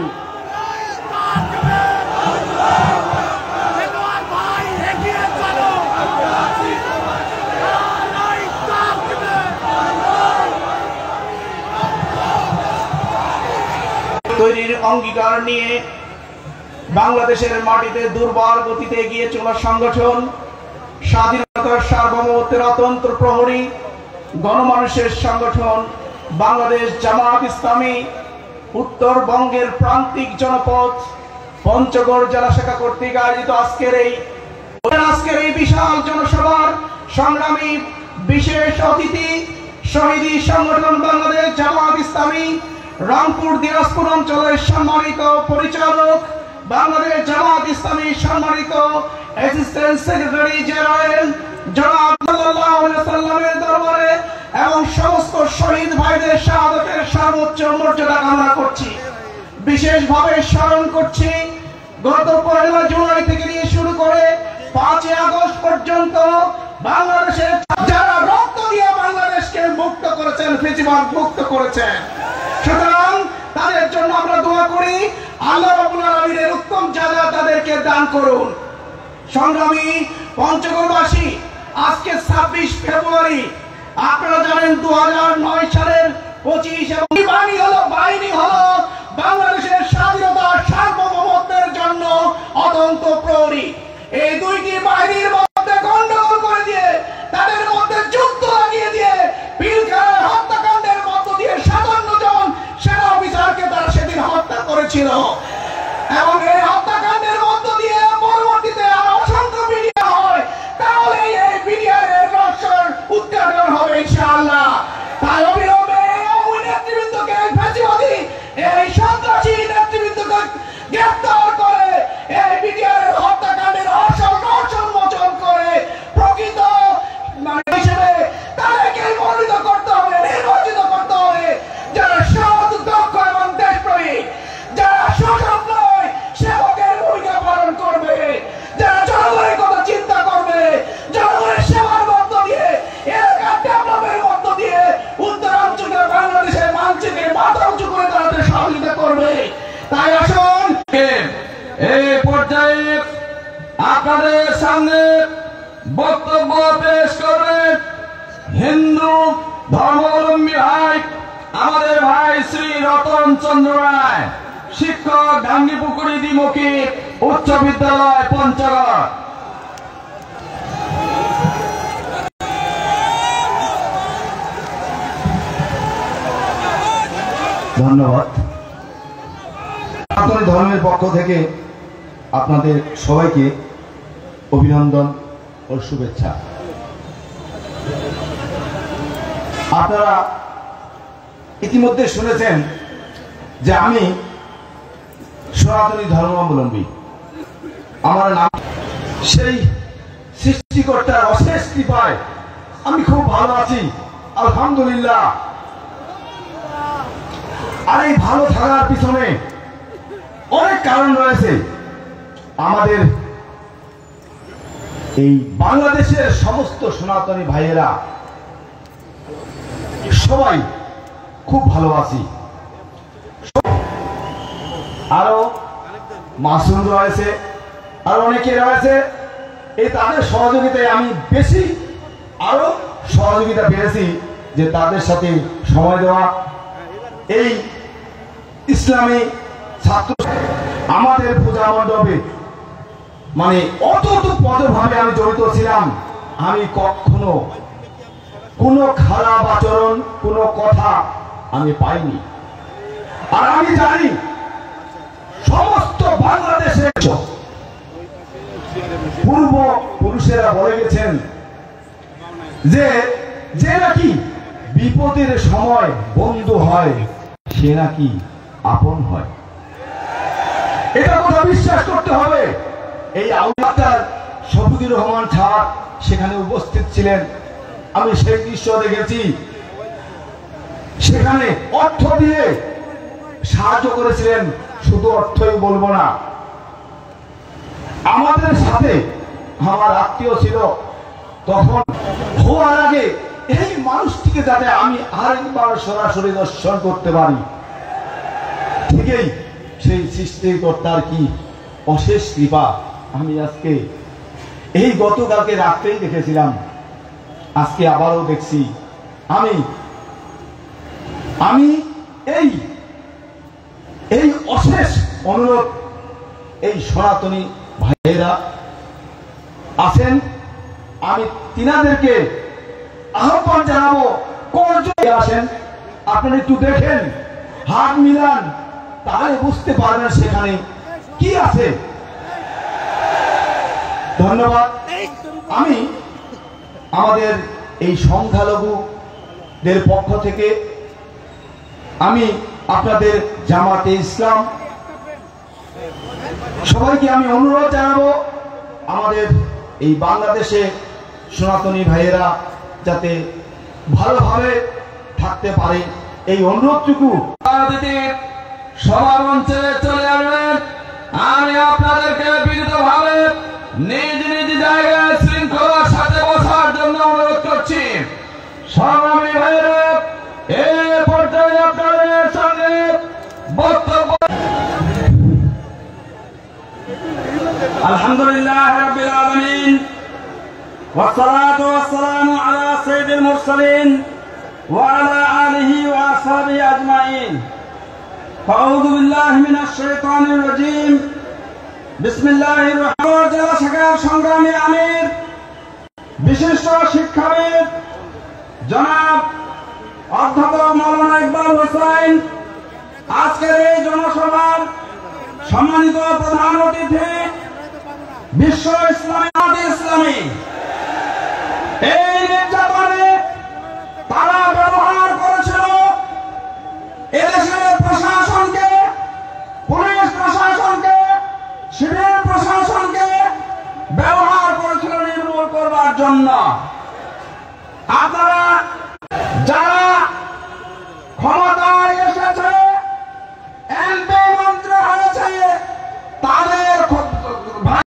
Speaker 9: তৈরির অঙ্গীকার নিয়ে বাংলাদেশের মাটিতে দুর্বার গতিতে এগিয়ে চলা সংগঠন, স্বাধীনতার সার্বভৌমত্বের অতন্ত্র প্রহরী, গণমানুষের সংগঠন বাংলাদেশ জামাত ইসলামী উত্তরবঙ্গের প্রান্তিক জনপদ পঞ্চগড় জেলা শাখা কর্তৃক আয়োজিত আজকের এই বিশাল জনসভার সংগ্রামী বিশেষ অতিথি শহীদি সংগঠন বাংলাদেশ জামাত ইসলামী রংপুর দিনাজপুর অঞ্চলের সম্মানিত পরিচালক, বাংলাদেশ জামাত ইসলামী সম্মানিত অ্যাসিস্ট্যান্ট সেক্রেটারি জেনারেল জনাব সাল্লাল্লাহু আলাইহি ওয়াসাল্লামের দরবারে এবং সমস্ত শহীদ ভাইদের শাহাদাতের সর্বোচ্চ মর্যাদা কামনা করছি। বিশেষভাবে স্মরণ করছি গত 1 জুলাই থেকে নিয়ে শুরু করে 5 আগস্ট পর্যন্ত বাংলাদেশের যারা রক্ত দিয়ে বাংলাদেশকে মুক্ত করেছেন, ফেসিবাদ মুক্ত করেছেন। সুতরাং তাদের জন্য আমরা দোয়া করি, আল্লাহ রাব্বুল আলামিনের উত্তম জাযা তাদেরকে দান করুন। সংগ্রামী পঞ্চগড়বাসী, আজকে 26 ফেব্রুয়ারি আপনারা জানেন 2009 সালের 25 এবং বাহিনী হলো বাংলাদেশের স্বাধীনতা সার্বভৌমত্বের জন্য অতন্ত প্রহরী। এই দুইটি বাহিনীর মধ্যে গন্ডগোল করে দিয়ে, তাদের মধ্যে যুদ্ধ লাগিয়ে দিয়ে, পিলখানার হত্যাকাণ্ডের মধ্য দিয়ে 57 জন সেনা অফিসারকে তারা সেদিন হত্যা করেছিল এবং এই হত্যাকাণ্ডের মধ্য দিয়ে পরবর্তীতে আরো অসংখ্য ভিডিও হয়। তাহলে এই ভিডিওর রহস্যের উদ্ঘাটন হবে ইনশাআল্লাহ। তাই অবিলম্বে এই নেতৃবৃন্দকে, ফ্যাসিবাদী এই সন্ত্রাসী নেতৃবৃন্দকে গ্রেফতার করে এই ভিডিওর হত্যাকাণ্ডের রহস্য মোচন করে প্রকৃত হিসেবে তাদেরকে মনোনীত করতে হবে, নির্বাচিত করতে হবে, যারা সৎ, দক্ষ এবং দেশপ্রেমী, যারা শোষক নয় সেবকের ভূমিকা পালন করবে, যারা জনগণের কথা চিন্তা করবে, জনগণের সেবার মধ্য দিয়ে, এলাকার ডেভেলপের মধ্য দিয়ে উত্তরাঞ্চলে বাংলাদেশের মানচিত্রে মাথা উঁচু করে তাদের সহযোগিতা করবে। তাই আসুন
Speaker 3: এই পর্যায়ে আপনাদের সামনে বক্তব্য পেশ করবেন হিন্দু ধর্মাবলম্বী ভাই, আমাদের ভাই শ্রী রতন চন্দ্র রায়, শিক্ষক, ডাঙ্গিপুকুরি দ্বিমুখী উচ্চ বিদ্যালয় পঞ্চগড়।
Speaker 7: ধন্যবাদ। সনাতনী ধর্মের পক্ষ থেকে আপনাদের সবাইকে অভিনন্দন ও শুভেচ্ছা। আপনারা ইতিমধ্যে শুনেছেন যে আমি সনাতনী ধর্মাবলম্বী। আমার নাম, সেই সৃষ্টিকর্তার অশেষ কৃপায় আমি খুব ভালো আছি, আলহামদুলিল্লাহ। আর এই ভালো থাকার পিছনে অনেক কারণ রয়েছে। আমাদের এই বাংলাদেশের সমস্ত সনাতনী ভাইয়েরা সবাই খুব ভালোবাসি। আরো মাসুম রয়েছে, আর অনেকে রয়েছে। এই তাদের সহযোগিতায় আমি বেশি আরো সহযোগিতা পেয়েছি, যে তাদের সাথে সময় দেওয়া। এই ইসলামী ছাত্র আমাদের পূজা মণ্ডপে মানে অতপ্রতভাবে আমি জড়িত ছিলাম। আমি কখনো কোনো খারাপ আচরণ, কোনো কথা আমি পাইনি। আর আমি জানি
Speaker 2: সমস্ত বাংলাদেশে পূর্ব পুরুষেরা বলে গেছেন যে যে নাকি বিপদের সময় বন্ধু হয় সে নাকি আপন হয়। এটা কথা বিশ্বাস করতে হবে। এই আউলাদার শফিকুর রহমান স্যার সেখানে উপস্থিত ছিলেন, আমি সেই দৃশ্য দেখেছি। সেখানে অর্থ দিয়ে সাহায্য করেছিলেন, শুধু অর্থই বলবো না, আমাদের সাথে আমার আত্মীয় ছিল। তখন হওয়ার আগে এই মানুষটিকে যাতে আমি আরেকবার সরাসরি দর্শন করতে পারি, ঠিকই সেই সৃষ্টিকর্তার কি অশেষ কৃপা। আমি আজকে এই গতকালকে রাত্রেই দেখেছিলাম, আজকে আবারও দেখছি। আমি এই অশেষ অনুরোধ, এই সনাতনী ভাইয়েরা আছেন, আমি তিনাদেরকে আহ্বান জানাবো, কয়জন আসেন আপনারা একটু দেখেন, হাত মিলান, তাহলে বুঝতে পারবেন সেখানে কি আছে। ধন্যবাদ। আমি আমাদের এই সংখ্যালঘুদের পক্ষ থেকে আমি আপনাদের জামাতে ইসলাম সবাইকে আমি অনুরোধ জানাবো, আমাদের এই বাংলাদেশে সনাতনী ভাইয়েরা যাতে ভালোভাবে থাকতে পারে, এই অনুরোধটুকু
Speaker 4: সবার মঞ্চে চলে আসবেন। আমি আপনাদেরকে বিনীতভাবে নিজ নিজ জায়গায় শৃঙ্খলার সাথে বসার জন্য অনুরোধ করছি। সংগ্রামী ভাইয়েরা, এই পর্যায়ে আপনাদের সঙ্গে বক্তব্য।
Speaker 3: আলহামদুলিল্লাহ রাব্বিল আলামিন والصلاة والسلام على سيد المرسلين وعلى آله وأصحابه أجمعين أعوذ بالله من الشيطان الرجيم بسم الله الرحمن الرحيم শাখার সংগ্রামী আমির বিশিষ্ট শিক্ষাবিদ জনাব অধ্যাপক মাওলানা ইকবাল হোসেন, আজকের এই জনসভার সম্মানিত প্রধান অতিথি বিশ্ব ইসলামী এই নির্যাতনে তারা ব্যবহার করেছিল এদেশের প্রশাসনকে, পুলিশ প্রশাসনকে, সিভিল প্রশাসনকে ব্যবহার করেছিল নির্মূল করবার জন্য। আপনারা যারা ক্ষমতায়